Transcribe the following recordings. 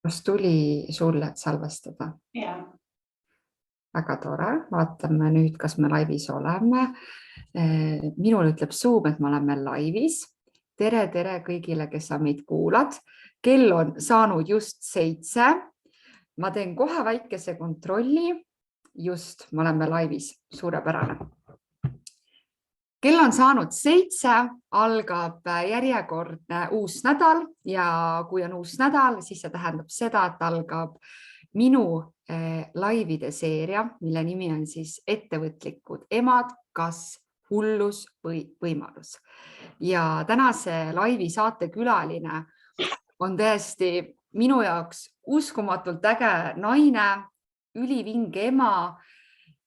kas tuli sulle, et salvestada? Ja. Väga tore, vaatame nüüd, kas me laivis oleme. Minul ütleb Zoom, et me oleme laivis. Tere kõigile, kes sa meid kuulad. Kell on saanud just 7. Ma teen kohe väikese kontrolli. Just, me oleme laivis. Suurepärane. Kell on saanud 7, algab järjekordne uus nädal ja kui on uus nädal, siis see tähendab seda, et algab minu laivide seeria, mille nimi on siis ettevõtlikud emad, kas hullus või võimalus. Ja tänase laivi saatekülaline on tõesti minu jaoks uskumatult äge naine, ülivinge ema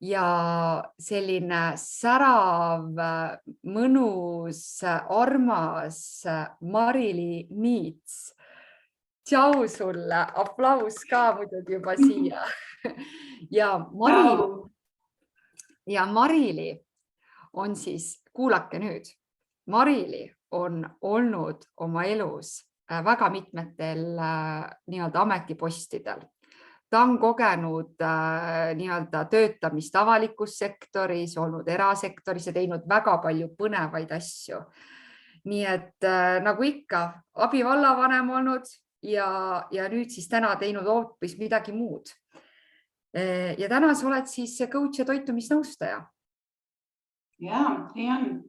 ja selline särav, mõnus, armas Marili Niits. Tšau sulle, aplaus ka muidugi juba siia. Ja Marili on siis, kuulake nüüd, Marili on olnud oma elus väga mitmetel nii-öelda ametipostidel. Ta on kogenud nii-öelda töötamist avalikus sektoris, olnud erasektoris ja teinud väga palju põnevaid asju. Nii et nagu ikka, abivallavanem olnud ja nüüd siis täna teinud hoopis midagi muud. Ja täna sa oled siis coach ja toitumisnõustaja. Jaa, nii on.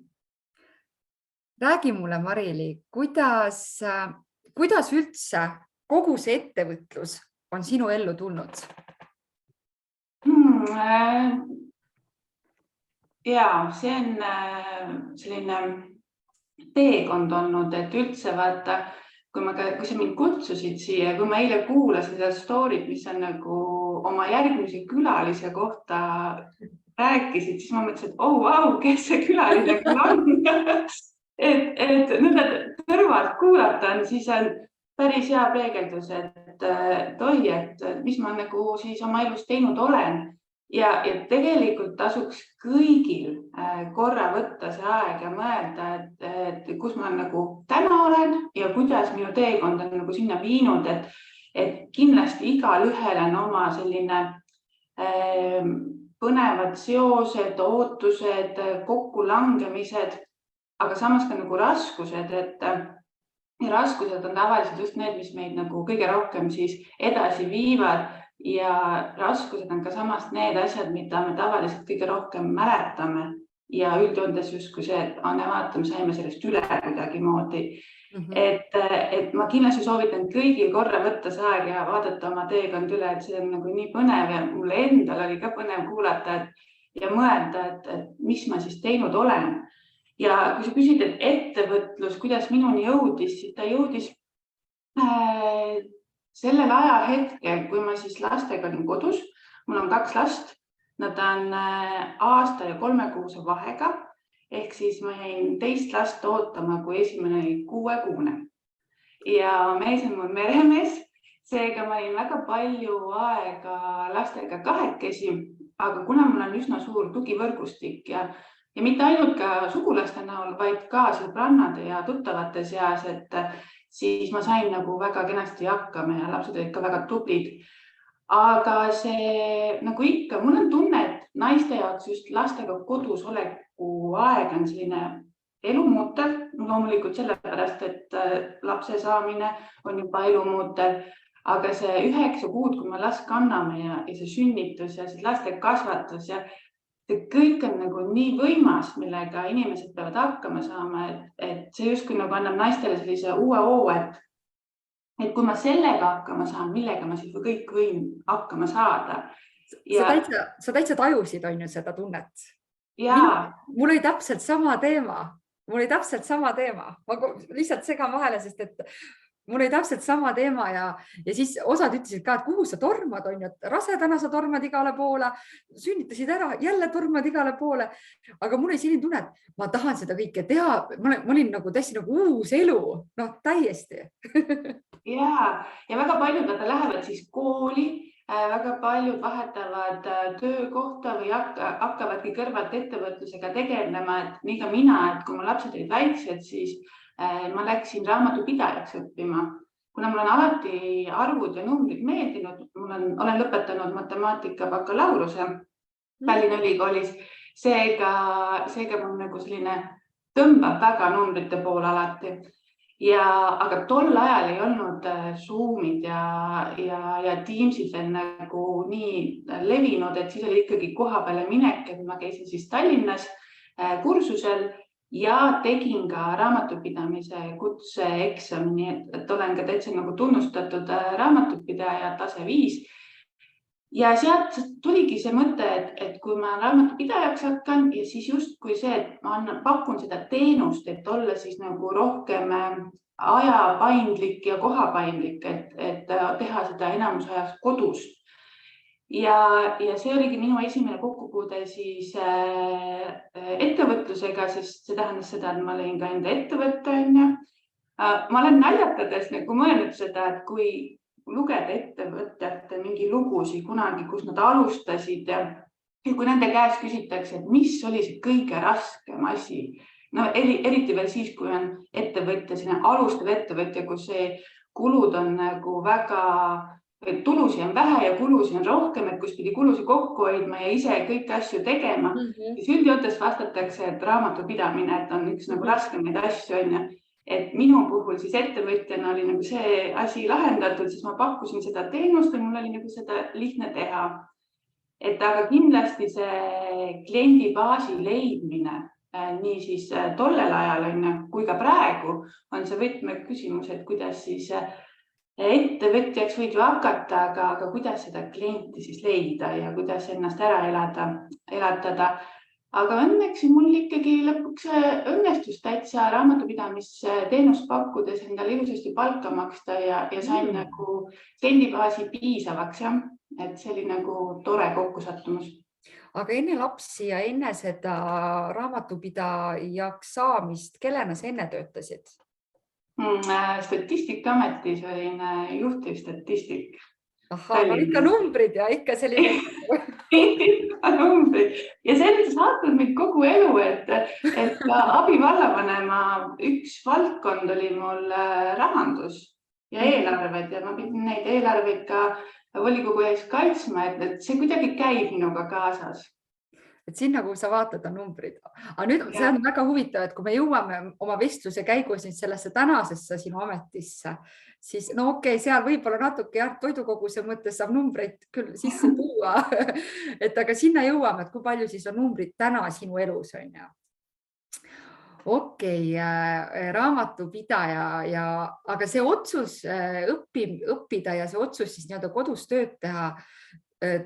Räägi mulle, Marili, kuidas üldse kogu see ettevõtlus on sinu ellu tulnud? Jaa, see on selline teekond olnud, et üldse vaata, kui sa mind kutsusid siia, kui ma eile kuulasin seda storyt, mis on nagu oma järgmise külalise kohta rääkisid, siis ma mõtlesin, et wow, kes see külaline küll on. et nüüd kõrvalt kuulata on, siis on päris hea peegeldus, et mis ma nagu siis oma elus teinud olen ja tegelikult tasuks kõigil korra võtta see aeg ja mõelda, et kus ma nagu täna olen ja kuidas minu teekond on nagu sinna viinud, et kindlasti igal ühel on oma selline põnevad seosed, ootused, kokkulangemised, aga samas ka nagu raskused, ja raskused on tavaliselt just need, mis meid nagu kõige rohkem siis edasi viivad ja raskused on ka samast need asjad, mida me tavaliselt kõige rohkem mäletame ja üldjoontes justkui see, et vaatame, saime sellest üle kuidagi moodi. Et ma kindlasti soovitan kõigil korra võtta see aeg ja vaadata oma teekond üle, et see on nagu nii põnev ja mulle endal oli ka põnev kuulata ja mõelda, et mis ma siis teinud olen. Ja kui sa küsid, et ettevõtlus, kuidas minuni jõudis, siis ta jõudis sellel ajahetkel, kui ma siis lastega olin kodus, mul on 2 last, nad on aasta ja 3 kuuse vahega, ehk siis ma jäin 2 last ootama, kui esimene oli 6-kuune. Ja mees on mul meremees, seega ma olin väga palju aega lastega kahekesi, aga kuna mul on üsna suur tugivõrgustik ja mitte ainult ka sugulaste näol, vaid ka sõbrannade ja tuttavate seas, et siis ma sain nagu väga kenasti hakkama ja lapsed olid ka väga tublid. Aga see nagu ikka, mul on tunne, et naiste jaoks just lastega kodus oleku aeg on selline elumuutev, loomulikult sellepärast, et lapse saamine on juba elumuutev, aga see 9 kuud, kui me last kanname ja see sünnitus ja siis laste kasvatus ja kõik on nagu nii võimas, millega inimesed peavad hakkama saama, et see justkui nagu annab naistele sellise uue hoo, et kui ma sellega hakkama saan, millega ma siis kõik võin hakkama saada. Sa täitsa tajusid on ju seda tunnet? Jaa. Mul oli täpselt sama teema. Ma lihtsalt segan vahele, sest et mul oli täpselt sama teema ja siis osad ütlesid ka, et kuhu sa tormad on ju, et rasedana sa tormad igale poole, sünnitasid ära, jälle tormad igale poole. Aga mul oli selline tunne, et ma tahan seda kõike teha. Ma olin nagu täiesti nagu uus elu, täiesti. Ja väga paljud lähevad siis kooli, väga paljud vahetavad töökohta või hakkavadki kõrvalt ettevõtlusega tegelema, et nii ka mina, et kui mu lapsed olid väiksed, siis ma läksin raamatupidajaks õppima kuna mul on alati arvud ja numbrid meeldinud, olen lõpetanud matemaatika bakalaureuse Tallinna Ülikoolis, seega mul nagu selline tõmbab väga numbrite poole alati. Aga tol ajal ei olnud Zoomid ja Teamsid veel nagu nii levinud, et siis oli ikkagi koha peale minek, et ma käisin siis Tallinnas kursusel ja tegin ka raamatupidamise kutseeksami, et olen ka täitsa nagu tunnustatud raamatupidaja tase 5. Ja sealt tuligi see mõte, et kui ma raamatupidajaks hakkan ja siis justkui see, et ma pakun seda teenust, et olla siis nagu rohkem ajapaindlik ja kohapaindlik, et teha seda enamus ajast kodus. Ja see oligi minu esimene kokkupuude siis ettevõtlusega, sest see tähendas seda, et ma lõin ka enda ettevõtte. Ma olen naljatades nagu mõelnud seda, et kui lugeda ettevõtjate mingi lugusid kunagi, kus nad alustasid ja kui nende käest küsitakse, et mis oli see kõige raskem asi, no eriti veel siis, kui on ettevõtja, alustav ettevõtja, kus see kulud on nagu väga, tulusi on vähe ja kulusi on rohkem, et kus pidi kulusi kokku hoidma ja ise kõiki asju tegema. Siis üldjoontes vastatakse, et raamatupidamine, et on üks nagu raskemaid asju. Et minu puhul siis ettevõtjana oli nagu see asi lahendatud, siis ma pakkusin seda teenust ja mul oli nagu seda lihtne teha. Aga kindlasti see kliendibaasi leidmine nii siis tollel ajal kui ka praegu on see võtmeküsimus, et kuidas siis ettevõtjaks võid ju hakata, aga kuidas seda klienti siis leida ja kuidas ennast ära elatada. Aga õnneks mul ikkagi lõpuks õnnestus täitsa raamatupidamisteenust pakkudes endale ilusasti palka maksta ja sain nagu kliendibaasi piisavaks. Et see oli nagu tore kokkusattumus. Aga enne lapsi ja enne seda raamatupidajaks saamist, kellena sa enne töötasid? Statistikaametis olin juhtiv statistik. Aga ikka numbrid ja ikka selline numbrid. Ja selleks saatnud meid kogu elu, et abivallavanema üks valdkond oli mul rahandus ja eelarved ja ma pidin neid eelarveid ka volikogu ees kaitsma, et see kuidagi käib minuga kaasas. Et siin nagu sa vaatad on numbrid. Aga nüüd see on väga huvitav, et kui me jõuame oma vestluse käigus sellesse tänasesse sinu ametisse, siis no okei, seal võib-olla natuke toidukoguse mõttes saab numbreid küll sisse tuua. Aga sinna jõuame, et kui palju siis on numbrid täna sinu elus on ja. Okei, raamatupidaja, aga see otsus õppida ja see otsus siis nii-öelda kodus tööd teha,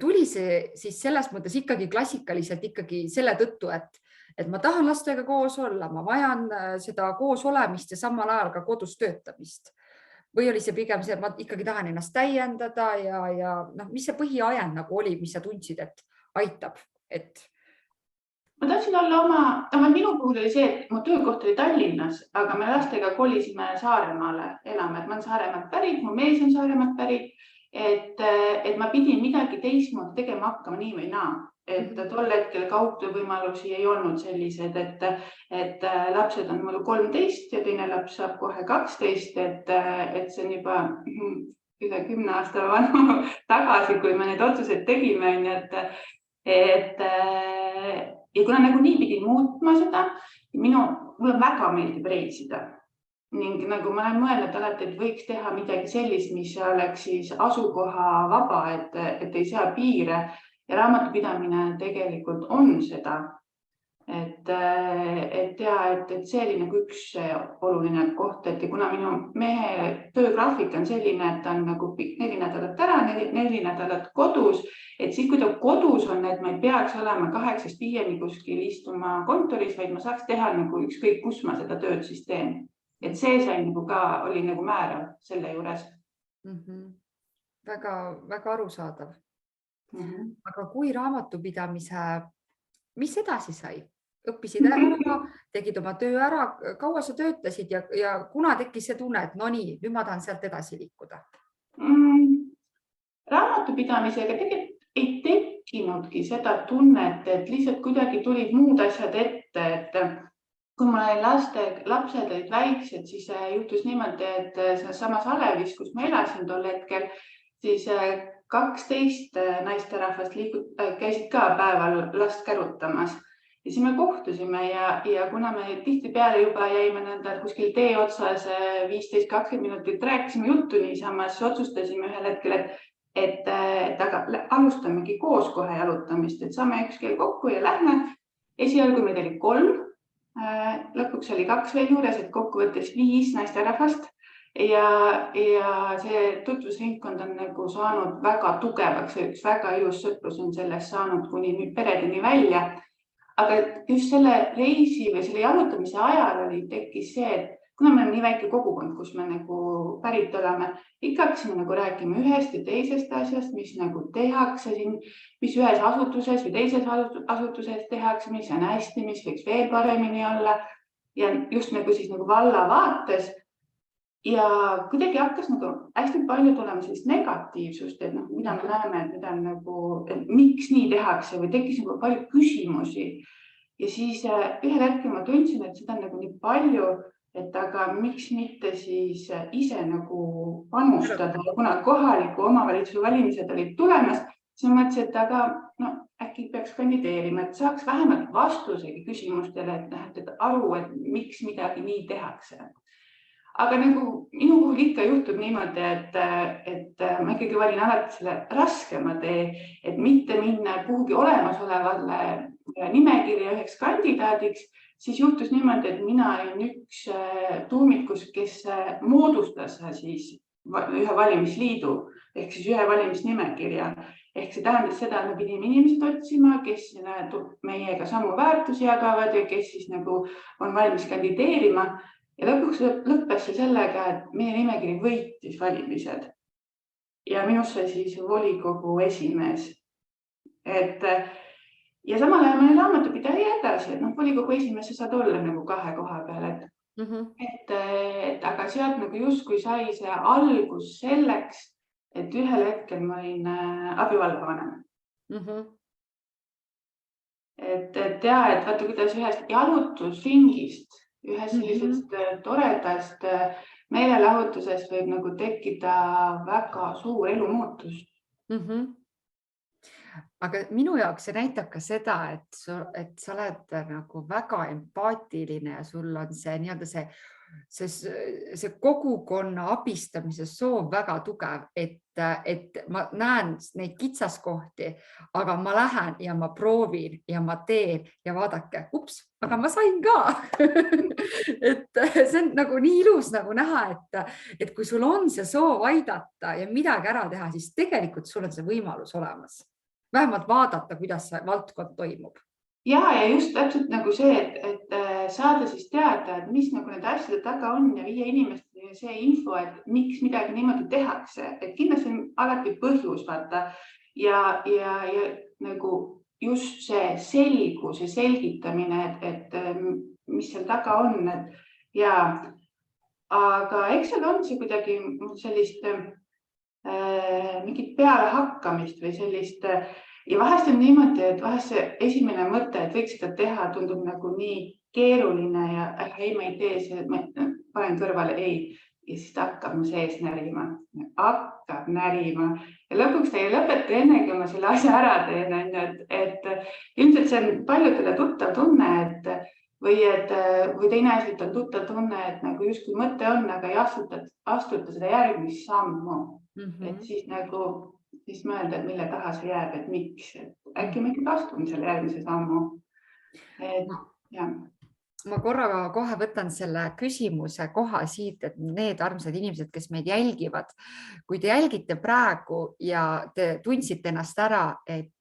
tuli see siis selles mõttes ikkagi klassikaliselt ikkagi selle tõttu, et ma tahan lastega koos olla, ma vajan seda koos olemist ja samal ajal ka kodus töötamist. Või oli see pigem see, et ma ikkagi tahan ennast täiendada ja mis see põhiajend nagu oli, mis sa tundsid, et aitab? Ma tahtsin olla minu puhul oli see, et mu töökoht oli Tallinnas, aga me lastega kolisime Saaremaale enam, et ma olen Saaremaalt pärit, mu mees on Saaremaalt pärit. Et ma pidin midagi teistmoodi tegema hakkama nii või naa, et tol hetkel kaugtöövõimalusi ei olnud sellised, et lapsed on mul 13 ja teine laps saab kohe 12, et see on juba üle 10 aasta vanu tagasi, kui me need otsused tegime. Ja kuna nagu nii pidin muutma seda, mulle väga meeldib reisida. Ning nagu ma olen mõelnud alati, et võiks teha midagi sellist, mis oleks siis asukoha vaba, et ei sea piire ja raamatupidamine tegelikult on seda. Et see oli nagu üks oluline koht, et kuna minu mehe töögraafik on selline, et ta on nagu 4 nädalat ära, 4 nädalat kodus, et siis kui ta kodus on, et ma ei peaks olema 8-5 kuskil istuma kontoris, vaid ma saaks teha nagu ükskõik, kus ma seda tööd siis teen. Et see sai nagu ka oli nagu määrav selle juures. Väga, väga arusaadav. Aga kui raamatupidamise, mis edasi sai? Õppisid ära, tegid oma töö ära, kaua sa töötasid ja kuna tekkis see tunne, et no nii, nüüd ma tahan sealt edasi liikuda? Raamatupidamisega tegelikult ei tekkinudki seda tunnet, et lihtsalt kuidagi tulid muud asjad ette, kui mul oli lapsed olid väiksed, siis juhtus niimoodi, et selles samas Alevis, kus ma elasin tol hetkel, siis 12 naisterahvast käisid ka päeval last kärutamas. Ja siis me kohtusime ja kuna me tihtipeale juba jäime nõnda kuskil tee otsas 15-20 minutit rääkisime juttu niisama, siis otsustasime ühel hetkel, et aga alustamegi koos kohe jalutamist, et saame üks kell kokku ja lähme. Esialgu meid oli 3, lõpuks oli 2 veel juures, et kokkuvõttes 5 naisterahvast ja see tutvusringkond on nagu saanud väga tugevaks ja üks väga ilus sõprus on sellest saanud kuni nüüd peredeni välja. Aga just selle reisi või selle jalutamise ajal tekkis see, et kuna me oleme nii väike kogukond, kus me nagu pärit oleme, ikka hakkasime nagu rääkima ühest ja teisest asjast, mis nagu tehakse siin, mis ühes asutuses või teises asutuses tehakse, mis on hästi, mis võiks veel paremini olla ja just nagu siis nagu valla vaates. Ja kuidagi hakkas nagu hästi palju tulema sellist negatiivsust, et mida me näeme, et mida on nagu, et miks nii tehakse või tekkis nagu palju küsimusi. Ja siis ühel hetkel ma tundsin, et seda on nagu nii palju, et aga miks mitte siis ise nagu panustada, kuna kohaliku omavalitsuse valimised olid tulemas, siis ma mõtlesin, et aga äkki peaks kandideerima, et saaks vähemalt vastusegi küsimustele, et aru, et miks midagi nii tehakse. Aga nagu minu puhul ikka juhtub niimoodi, et ma ikkagi valin alati selle raskema tee, et mitte minna kuhugi olemasolevale nimekirja üheks kandidaadiks, siis juhtus niimoodi, et mina olin üks tuumikus, kes moodustas siis ühe valimisliidu ehk siis ühe valimisnimekirja. Ehk see tähendas seda, et me pidime inimesed otsima, kes meiega samu väärtusi jagavad ja kes siis nagu on valmis kandideerima. Ja lõpuks lõppes see sellega, et meie nimekiri võitis valimised ja minust sai siis volikogu esimees. Ja samal ajal ma olin raamatupidaja edasi, et volikogu esimees saad olla nagu 2 koha peal. Aga sealt nagu justkui sai see algus selleks, et ühel hetkel ma olin abivallavanem. Et vaata, kuidas ühest jalutusringist, ühest sellisest toredast meelelahutusest võib nagu tekkida väga suur elumuutus. Aga minu jaoks see näitab ka seda, et sa oled nagu väga empaatiline ja sul on see see kogukonna abistamise soov väga tugev, et ma näen neid kitsaskohti, aga ma lähen ja ma proovin ja ma teen ja vaadake, aga ma sain ka. Et see on nagu nii ilus nagu näha, et kui sul on see soov aidata ja midagi ära teha, siis tegelikult sul on see võimalus olemas. Vähemalt vaadata, kuidas see valdkond toimub. Ja just täpselt nagu see, et saada siis teada, et mis nagu need asjade taga on ja viia inimestele see info, et miks midagi niimoodi tehakse. Et kindlasti on alati põhjus vaata ja nagu just see selgus ja selgitamine, et mis seal taga on. Aga eks seal on see kuidagi sellist mingit pealehakkamist või sellist. Ja vahest on niimoodi, et vahest see esimene mõte, et võiks seda teha, tundub nagu nii keeruline ja ei, ma ei tee see, ma panen kõrvale ei. Ja siis ta hakkab mu sees närima. Hakkab närima. Ja lõpuks ta ei lõpeta enne, kui ma selle asja ära teen. Et ilmselt see on paljudele tuttav tunne, või teine asi, et on tuttav tunne, et nagu justkui mõte on, aga ei astuta seda järgmist sammu. Et siis nagu siis mõelda, et mille taha see jääb, et miks. Äkki ma ikkagi astun selle järgmise sammu. Ma korra kohe võtan selle küsimuse koha siit, et need armsad inimesed, kes meid jälgivad, kui te jälgite praegu ja te tundsite ennast ära, et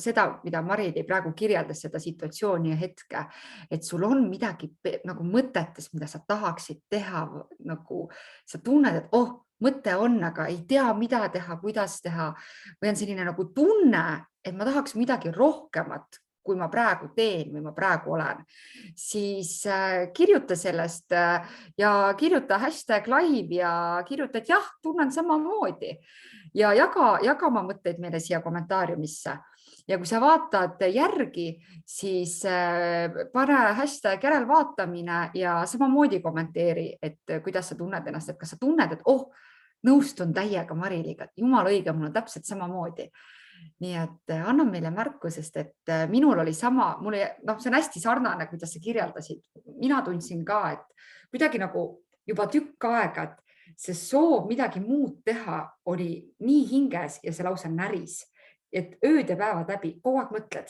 seda, mida Mari-Li praegu kirjeldas, seda situatsiooni ja hetke, et sul on midagi nagu mõtetes, mida sa tahaksid teha, nagu sa tunned, et mõte on, aga ei tea, mida teha, kuidas teha või on selline nagu tunne, et ma tahaks midagi rohkemat, kui ma praegu teen või ma praegu olen, siis kirjuta sellest ja kirjuta #live ja kirjuta, et jah, tunnen samamoodi ja jaga oma mõtteid meile siia kommentaariumisse. ja kui sa vaatad järgi, siis pane hashtag järelvaatamine ja samamoodi kommenteeri, et kuidas sa tunned ennast, et kas sa tunned, et nõustun täiega Mariliga, et jumala õige, mul on täpselt samamoodi. Nii et anna meile märku, sest et minul oli sama, see on hästi sarnane, kuidas sa kirjeldasid. Mina tundsin ka, et kuidagi nagu juba tükk aega, et see soov midagi muud teha oli nii hinges ja see lausa näris, et ööd ja päevad läbi kogu aeg mõtled,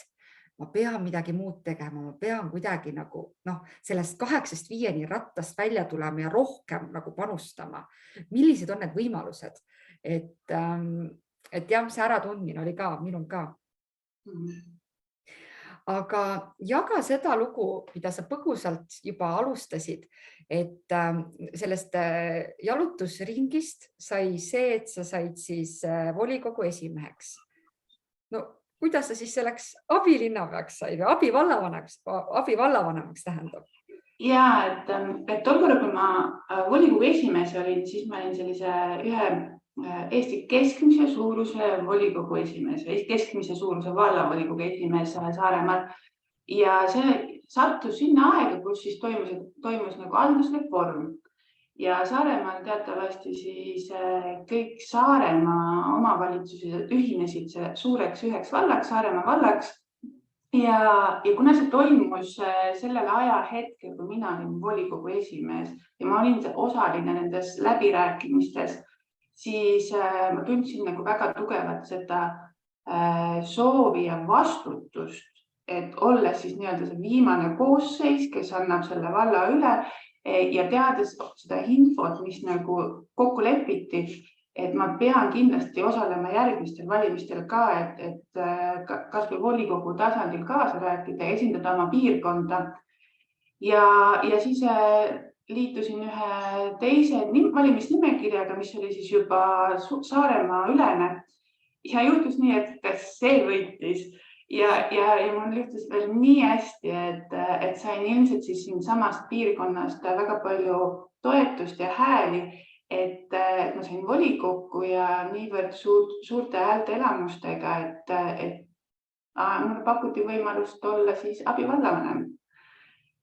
ma pean midagi muud tegema, ma pean kuidagi nagu sellest 8-5 rattast välja tulema ja rohkem nagu panustama. Millised on need võimalused? Et jah, see äratundmine oli ka, minul ka. Aga jaga seda lugu, mida sa põgusalt juba alustasid, et sellest jalutusringist sai see, et sa said siis volikogu esimeheks. No kuidas sa siis selleks abilinnapeaks sai või abivallavanemaks tähendab? Ja, et tol korral, kui ma volikogu esimees olin, siis ma olin sellise ühe Eesti keskmise suuruse volikogu esimees, keskmise suuruse vallavolikogu esimees Saaremaal. Ja see sattus sinna aega, kus siis toimus nagu haldusreform. Ja Saaremaal teatavasti siis kõik Saaremaa omavalitsused ühinesid suureks üheks vallaks, Saaremaa vallaks. Ja kuna see toimus sellel ajahetkel, kui mina olin volikogu esimees ja ma olin osaline nendes läbirääkimistes, siis ma tundsin nagu väga tugevat seda soovi ja vastutust, et olles siis nii-öelda see viimane koosseis, kes annab selle valla üle ja teades seda infot, mis nagu kokku lepiti, et ma pean kindlasti osalema järgmistel valimistel ka, et kas või volikogu tasandil kaasa rääkida ja esindada oma piirkonda. Ja siis liitusin ühe teise valimisnimekirjaga, mis oli siis juba Saaremaa ülene. Ja juhtus nii, et see võitis. Ja mul juhtus veel nii hästi, et sain ilmselt siis siin samast piirkonnast väga palju toetust ja hääli, et ma sain volikokku ja niivõrd suurte häälte elamustega, et mulle pakuti võimalust olla siis abivallavanem.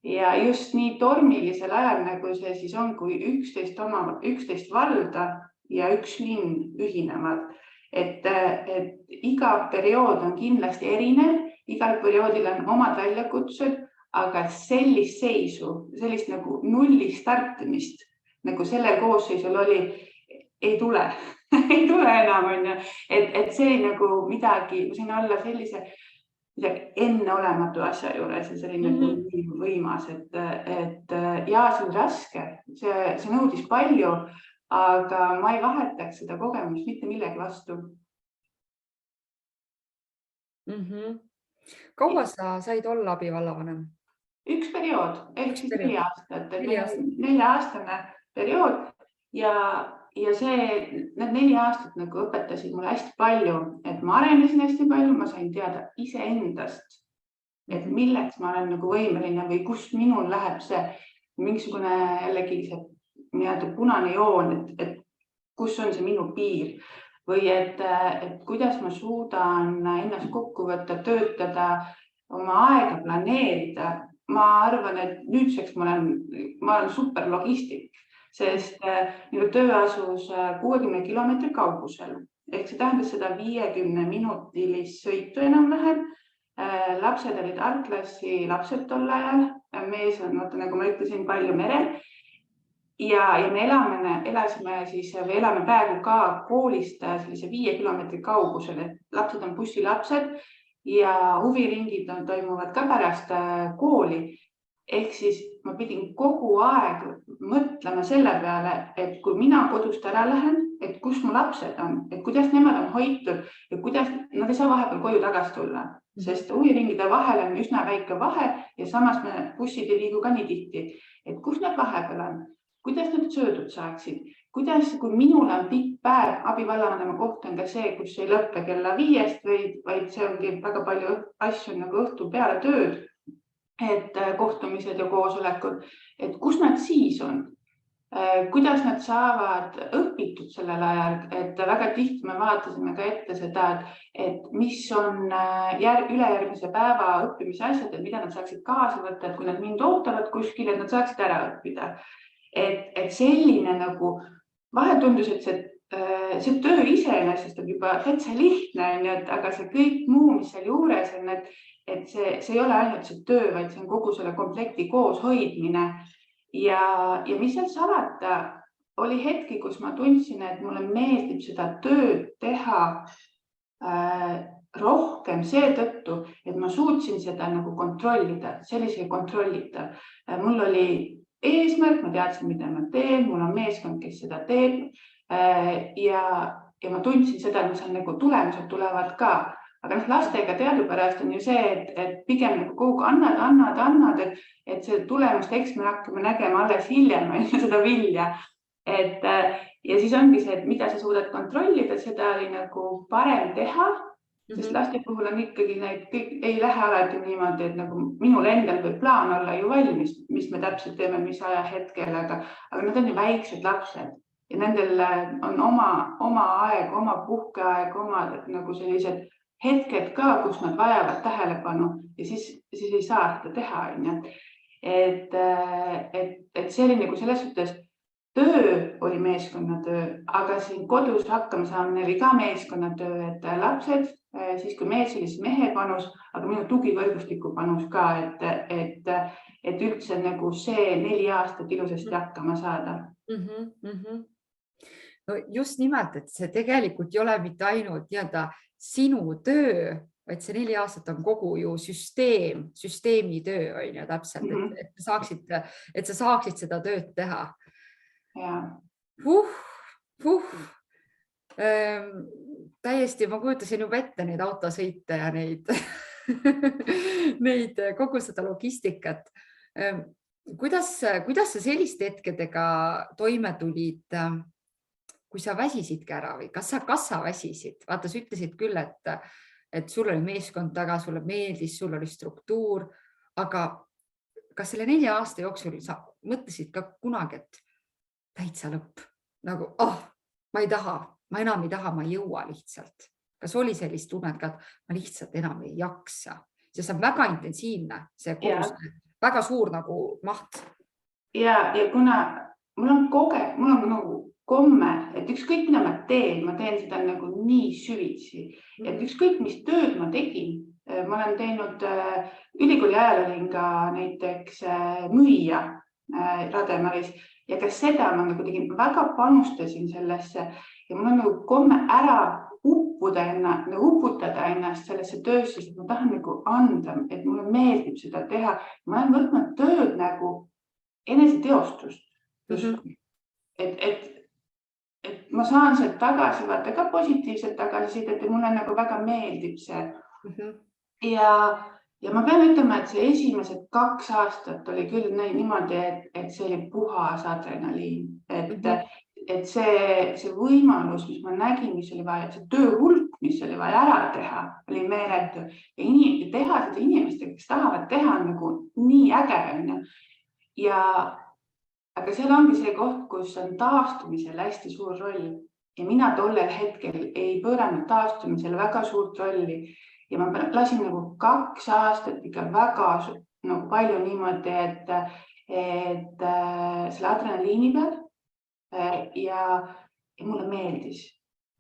Ja just nii tormilisel ajal, nagu see siis on, kui 11 valda ja üks linn ühinevad. Et iga periood on kindlasti erinev, igal perioodil on omad väljakutsed, aga sellist seisu, sellist nagu nulli startimist, nagu sellel koosseisul oli, ei tule. Ei tule enam, on ju. Et see nagu midagi, ma sain olla sellise enneolematu asja juures ja selline võimas, et ja see on raske, see nõudis palju, aga ma ei vahetaks seda kogemust mitte millegi vastu. Kaua sa said olla abivallavanem? Üks periood, ehk siis 4 aastat, 4-aastane periood ja need 4 aastat nagu õpetasid mulle hästi palju, et ma arenesin hästi palju, ma sain teada iseendast, et milleks ma olen nagu võimeline või kust minul läheb see mingisugune jällegi see nii-öelda punane joon, et kus on see minu piir või et kuidas ma suudan ennast kokku võtta, töötada, oma aega planeerida. Ma arvan, et nüüdseks ma olen super logistik, sest minu töö asus 60 kilomeetri kaugusel. Ehk see tähendas seda 50-minutilist sõitu enam-vähem. Lapsed olid algklassi lapsed tol ajal. Mees on, nagu ma ütlesin, palju merel. Ja me elame praegu ka koolist sellise 5 kilomeetri kaugusel, et lapsed on bussilapsed ja huviringid toimuvad ka pärast kooli. Ehk siis ma pidin kogu aeg mõtlema selle peale, et kui mina kodust ära lähen, et kus mu lapsed on, et kuidas nemad on hoitud ja kuidas nad ei saa vahepeal koju tagasi tulla, sest huviringide vahel on üsna väike vahe ja samas bussid ei liigu ka nii tihti, et kus nad vahepeal on. Kuidas nad söödud saaksid? Kuidas, kui minul on pikk päev, abivallavanema koht on ka see, kus ei lõppe kella 5, vaid see ongi väga palju asju nagu õhtul peale tööd, et kohtumised ja koosolekud, et kus nad siis on? kuidas nad saavad õpitud sellel ajal, et väga tihti me vaatasime ka ette seda, et mis on ülejärgmise päeva õppimise asjad, et mida nad saaksid kaasa võtta, et kui nad mind ootavad kuskil, et nad saaksid ära õppida. Et selline nagu, vahel tundus, et see töö iseenesest on juba täitsa lihtne, aga see kõik muu, mis seal juures on, et see ei ole ainult see töö, vaid see on kogu selle komplekti koos hoidmine. Ja mis seal salata, oli hetki, kus ma tundsin, et mulle meeldib seda tööd teha rohkem seetõttu, et ma suutsin seda nagu kontrollida, sellise kontrollida. Mul oli eesmärk, ma teadsin, mida ma teen, mul on meeskond, kes seda teeb ja ma tundsin seda, et nagu tulemused tulevad ka. Aga lastega teadupärast on ju see, et pigem nagu kogu annad, et see tulemust eks me hakkame nägema alles hiljem seda vilja. Ja siis ongi see, et mida sa suudad kontrollida, seda oli nagu parem teha, sest laste puhul on ikkagi ei lähe alati niimoodi, et nagu minul endal võib plaan olla ju valmis, mis me täpselt teeme, mis ajahetkel, aga nad on ju väiksed lapsed ja nendel on oma aeg, oma puhkeaeg, oma nagu sellised hetked ka, kus nad vajavad tähelepanu ja siis ei saa seda teha. Et see oli nagu selles suhtes, töö oli meeskonnatöö, aga siin kodus hakkama saamine oli ka meeskonnatöö, et lapsed, siis kui mees oli siis mehe panus, aga minu tugivõrgustiku panus ka, et üldse nagu see 4 aastat ilusasti hakkama saada. No just nimelt, et see tegelikult ei ole mitte ainult sinu töö, vaid see 4 aastat on kogu ju süsteemi töö on ju täpselt, et sa saaksid seda tööd teha. Täiesti, ma kujutasin juba ette neid autosõite ja neid kogu seda logistikat. Kuidas sa selliste hetkedega toime tulid, kui sa väsisidki ära või kas sa väsisid? Vaata, sa ütlesid küll, et sul oli meeskond taga, sulle meeldis, sul oli struktuur, aga kas selle 4 aasta jooksul sa mõtlesid ka kunagi, et täitsa lõpp, nagu, ma ei taha, ma enam ei taha, ma ei jõua lihtsalt. Kas oli sellist tunnet ka, et ma lihtsalt enam ei jaksa? See on väga intensiivne, see väga suur nagu maht. Ja kuna mul on nagu komme, et ükskõik mida ma teen seda nagu nii süvitsi, et ükskõik mis tööd ma tegin, ma olen teinud ülikooli ajal olin ka näiteks müüja Rademaris ja ka seda ma nagu tegin, väga panustasin sellesse ja mul on nagu komme ära uputada ennast sellesse töösse, sest ma tahan nagu anda, et mulle meeldib seda teha. Ma olen võtnud tööd nagu eneseteostust. Et ma saan sealt tagasi vaata ka positiivselt tagasisidet, et mulle nagu väga meeldib see. Ja ma pean ütlema, et see esimesed 2 aastat oli küll niimoodi, et see oli puhas adrenaliin. Et see võimalus, mis ma nägin, mis oli vaja, see töö hulk, mis oli vaja ära teha, oli meeletu. Ja teha seda inimestega, kes tahavad teha nagu nii äge. Aga seal ongi see koht, kus on taastumisel hästi suur roll ja mina tollel hetkel ei pööranud taastumisel väga suurt rolli ja ma lasin nagu 2 aastat ikka väga nagu palju niimoodi, et selle adrenaliini peal ja mulle meeldis.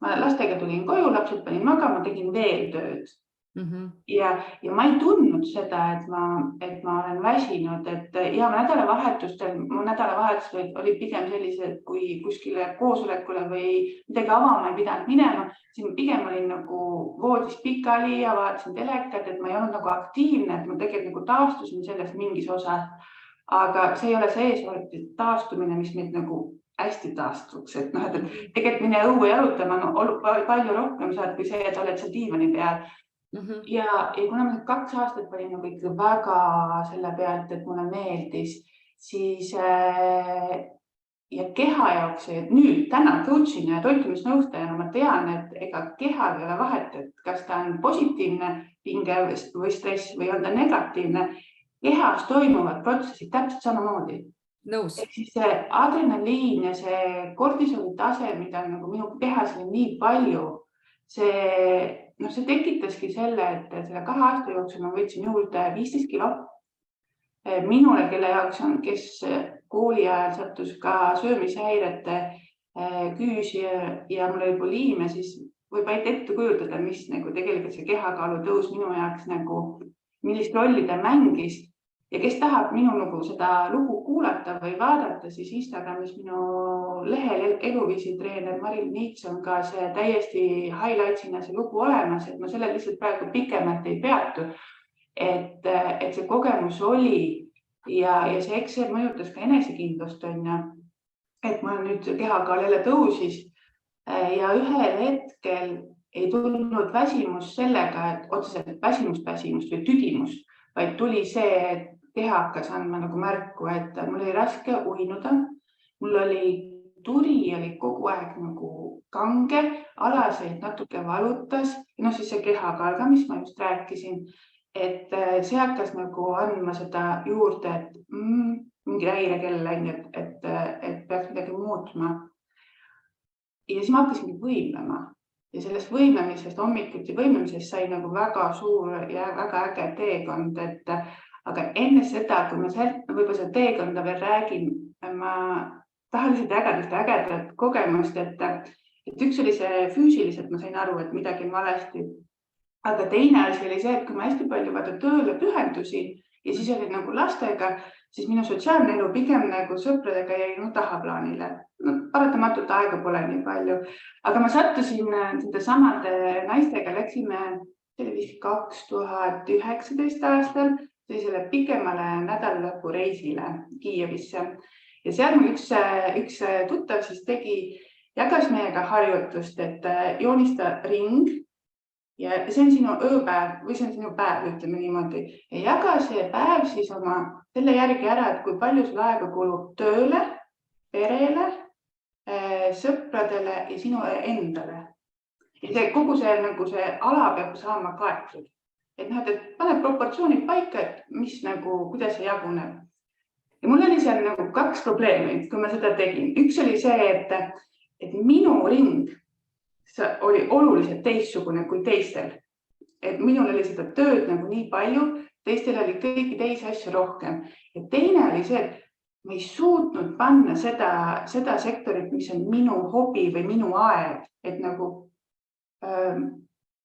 Ma lastega tulin koju, lapsed panin magama, tegin veel tööd. Ja ma ei tundnud seda, et ma olen väsinud, et ja mu nädalavahetused oli pigem sellised, kui kuskile koosolekule või midagi avama ei pidanud minema, siis pigem olin nagu voodis pikali ja vaatasin telekat, et ma ei olnud nagu aktiivne, et ma tegelikult nagu taastusin sellest mingis osas, aga see ei ole see eesmärk taastumine, mis meid nagu hästi taastuks, et tegelikult mine õue jalutama palju rohkem saad kui see, et oled seal diivani peal. Ja kuna ma 2 aastat olin nagu ikka väga selle pealt, et mulle meeldis, siis ja keha jaoks, et nüüd täna coachina ja toitumisnõustajana ma tean, et ega kehal ei ole vahet, et kas ta on positiivne pinge või stress või on ta negatiivne. Kehas toimuvad protsessid täpselt samamoodi. Nõus. Ehk siis see adrenaliin ja see kortisoli tase, mida nagu minu kehas oli nii palju, see tekitaski selle, et selle 2 aasta jooksul ma võtsin juurde 15 kilo. Minule, kelle jaoks kes kooli ajal sattus ka söömishäirete küüsi ja mul oli buliimia, siis võib ainult ette kujutada, mis nagu tegelikult see kehakaalu tõus minu jaoks nagu, millist rolli ta mängis. Ja kes tahab minu nagu seda lugu kuulata või vaadata, siis Instagramis minu lehel eluviisitreener Maril Niits on ka see täiesti highlightsina see lugu olemas, et ma selle lihtsalt praegu pikemalt ei peatu, et see kogemus oli ja see mõjutas ka enesekindlust, et ma nüüd kehakaal jälle tõusis ja ühel hetkel ei tulnud väsimus sellega, et otseselt väsimust või tüdimus, vaid tuli see, et keha hakkas andma nagu märku, et mul oli raske uinuda, mul oli turi oli kogu aeg nagu kange, alaseid natuke valutas, siis see kehakaal ka, mis ma just rääkisin, et see hakkas nagu andma seda juurde, et mingi häirekell, et peaks midagi muutma. Ja siis ma hakkasingi võimlema ja sellest võimlemisest, hommikuti võimlemisest sai nagu väga suur ja väga äge teekond, aga enne seda, kui ma võib-olla seda teekonda veel räägin, ma tahan lihtsalt jagada seda ägedat kogemust, et üks oli see füüsiliselt, ma sain aru, et midagi on valesti. Aga teine asi oli see, et kui ma hästi palju tööle pühendusin ja siis oli nagu lastega, siis minu sotsiaalne elu pigem nagu sõpradega jäi tahaplaanile. Paratamatult aega pole nii palju, aga ma sattusin seda samade naistega, läksime 2019 aastal sellisele pikemale nädalalõpu reisile Kiievisse ja seal mul üks tuttav siis jagas meiega harjutust, et joonista ring ja see on sinu ööpäev või see on sinu päev, ütleme niimoodi, ja jaga see päev siis selle järgi ära, et kui palju sul aega kulub tööle, perele, sõpradele ja sinu endale. Ja kogu see ala peab saama kaetud. Et paneb proportsioonid paika, et kuidas see jaguneb. Ja mul oli seal 2 probleemi, kui ma seda tegin. Üks oli see, et minu ring oli oluliselt teistsugune kui teistel. Et minul oli seda tööd nii palju, teistel oli kõiki teisi asju rohkem. Ja teine oli see, et ma ei suutnud panna seda sektorit, mis on minu hobi või minu aeg. Et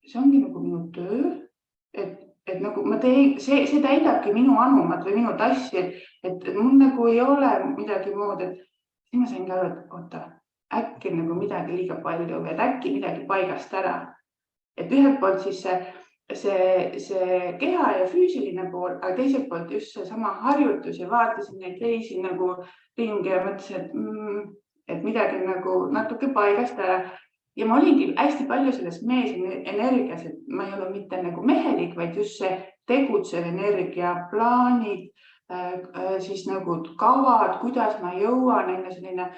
see ongi minu töö. Et ma teen, see täidabki minu anumat või minu tassi, et mul ei ole midagi muud, et siis ma sain aru, et oota, äkki midagi liiga palju või et äkki midagi paigast ära. Et ühelt poolt siis see keha ja füüsiline pool, aga teiselt poolt just see sama harjutus ja vaatasin neid teisi ringi ja mõtlesin, et midagi natuke paigast ära. Ja ma olingi hästi palju selles meesenergias, et ma ei ole mitte mehelik, vaid just see tegutsev energia, plaanid, siis kavad, kuidas ma jõuan, selline,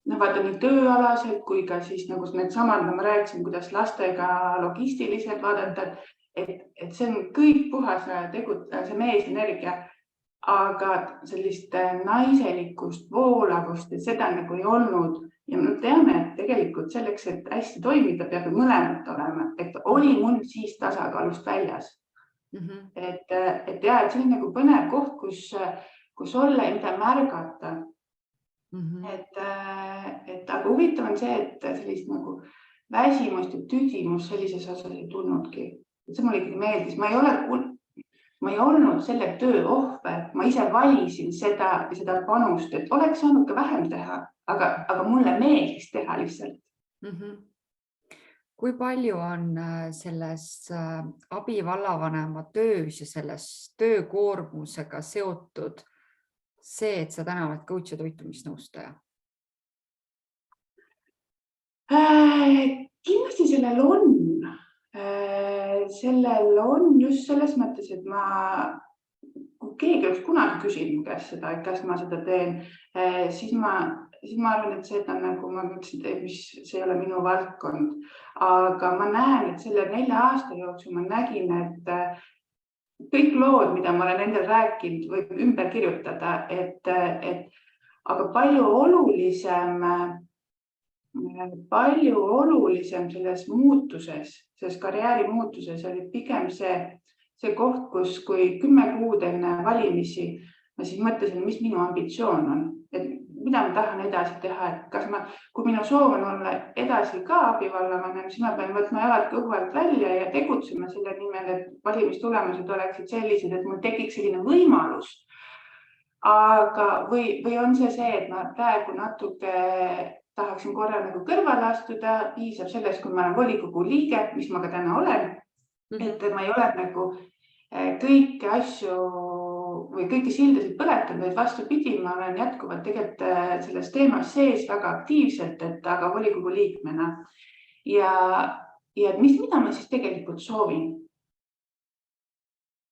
vaata nii tööalaselt kui ka siis need samad, ma rääkisin, kuidas lastega logistiliselt vaadata, et see on kõik puhas see meesenergia, aga sellist naiselikust voolavust, et seda ei olnud. Ja me teame, et tegelikult selleks, et hästi toimida, peab mõlemat olema, et oli mul siis tasakaalust väljas. Et see on põnev koht, kus olla ja mida märgata. Aga huvitav on see, et sellist väsimust ja tüdimust sellises osas ei tulnudki. See mulle ikkagi meeldis. Ma ei olnud selle töö ohver, ma ise valisin seda panust, et oleks saanud ka vähem teha, aga mulle meeldis teha lihtsalt. Kui palju on selles abivallavanema töös ja selles töökoormusega seotud see, et sa täna oled coach ja toitumisnõustaja? Kindlasti sellel on just selles mõttes, et kui keegi oleks kunagi küsinud käest seda, et kas ma seda teen, siis ma arvan, et see on ma mõtlesin, et see ei ole minu valdkond. Aga ma näen, et selle 4 aasta jooksul ma nägin, et kõik lood, mida ma olen endal rääkinud, võib ümber kirjutada, et aga palju olulisem selles muutuses, selles karjääri muutuses oli pigem see koht, kus kui 10 kuud enne valimisi ma siis mõtlesin, mis minu ambitsioon on, et mida ma tahan edasi teha, et kui minu soov on olla edasi ka abivallavanem, siis ma pean võtma jalad kõhu alt välja ja tegutsema selle nimel, et valimistulemused oleksid sellised, et mul tekiks selline võimalus. Aga või on see, et ma praegu natuke tahaksin korra nagu kõrvale astuda, piisab sellest, kui ma olen volikogu liige, mis ma ka täna olen, et ma ei ole nagu kõiki asju või kõiki sildasid põletanud, vaid vastupidi, ma olen jätkuvalt tegelikult selles teemas sees väga aktiivselt, et aga volikogu liikmena. Ja mida ma siis tegelikult soovin?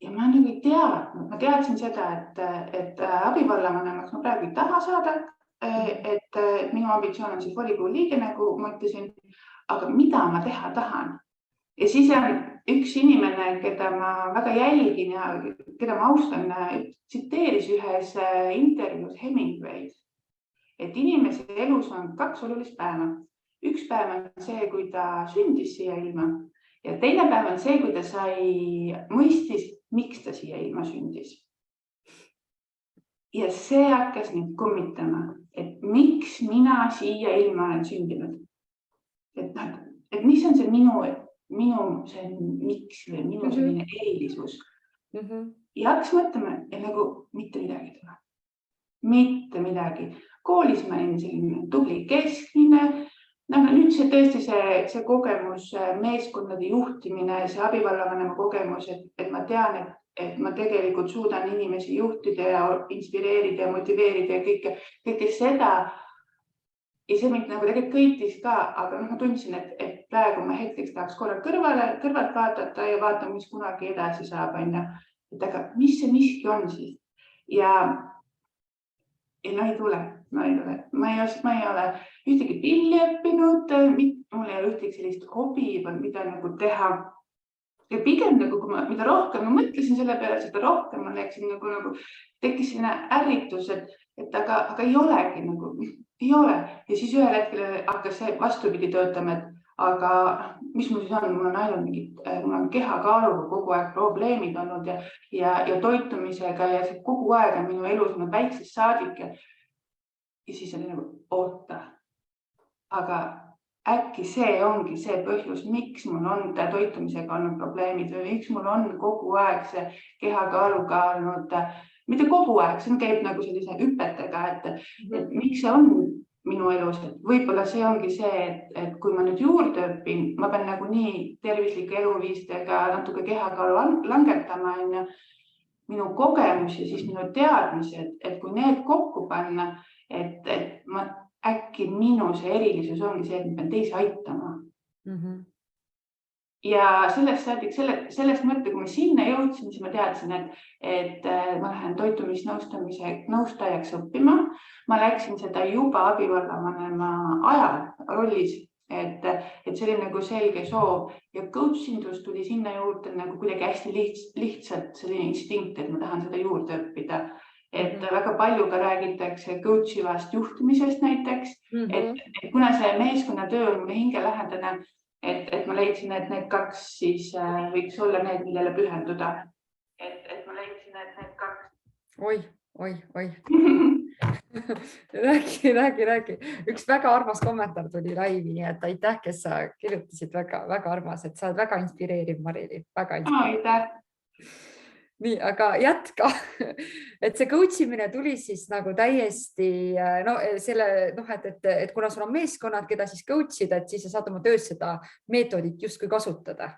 Ja ma nagu ei teadnud, ma teadsin seda, et abivallavanemaks ma praegu ei taha saada, et minu ambitsioon on siis volikogu liige, nagu ma ütlesin, aga mida ma teha tahan? Ja siis on üks inimene, keda ma väga jälgin ja keda ma austan, tsiteeris ühes intervjuus Hemingway'd, et inimese elus on 2 olulist päeva. Üks päev on see, kui ta sündis siia ilma ja teine päev on see, kui ta mõistis, miks ta siia ilma sündis. Ja see hakkas nüüd kummitama, et miks mina siia ilma olen sündinud. Et mis on see minu see miks või minu selline erilisus. Ja hakkas mõtlema, et nagu mitte midagi tule. Mitte midagi. Koolis ma olin selline tubli keskmine. Nüüd tõesti see kogemus, meeskondade juhtimine, see abivallavanema kogemus, et ma tean, et ma tegelikult suudan inimesi juhtida ja inspireerida ja motiveerida ja kõike seda. Ja see mind nagu tegelikult kõitis ka, aga ma tundsin, et praegu ma hetkeks tahaks korra kõrvalt vaadata ja vaatama, mis kunagi edasi saab. Et aga mis see miski on siis? Ja ei tule. Ma ei ole ühtegi pilli õppinud, mul ei ole ühtegi sellist hobi, mida nagu teha. Ja pigem, mida rohkem ma mõtlesin selle peale, seda rohkem ma läksin tekkis selline ärritus, et aga ei olegi nagu, ei ole. Ja siis ühel hetkel hakkas see vastupidi töötama, et aga mis mul siis on, mul on ainult mul on kehakaaluga kogu aeg probleemid olnud ja toitumisega ja see kogu aeg on minu elus olnud väiksest saadik ja siis oli nagu oota, aga äkki see ongi see põhjus, miks mul on toitumisega olnud probleemid või miks mul on kogu aeg see kehakaaluga olnud, mitte kogu aeg, see käib nagu sellise hüpetega, et miks see on minu elus, et võib-olla see ongi see, et kui ma nüüd juurde õpin, ma pean nagu nii tervislike eluviistega natuke kehakaalu langetama, minu kogemus ja siis minu teadmised, et kui need kokku panna, et äkki minu see erilisus ongi see, et ma pean teisi aitama. Ja sellest mõtte, kui ma sinna jõudsin, siis ma teadsin, et ma lähen toitumisnõustajaks õppima. Ma läksin seda juba abivallavanema ajal rollis, et see oli nagu selge soov ja coachindus tuli sinna juurde nagu kuidagi hästi lihtsalt selline instinkt, et ma tahan seda juurde õppida. Et väga palju ka räägitakse coachivast juhtimisest näiteks, et kuna see meeskonnatöö on mulle hingelähedane, et ma leidsin, et need 2 siis võiks olla need, millele pühenduda. Et ma leidsin, et need 2. Oi. Räägi. Üks väga armas kommentaar tuli laivi, nii et aitäh, kes sa kirjutasid väga armas, et sa oled väga inspireeriv, Marili. Aitäh. Nii, aga jätka, et see coachimine tuli siis nagu täiesti et kuna sul on meeskonnad, keda siis coach'ida, et siis sa saad oma töös seda meetodit justkui kasutada.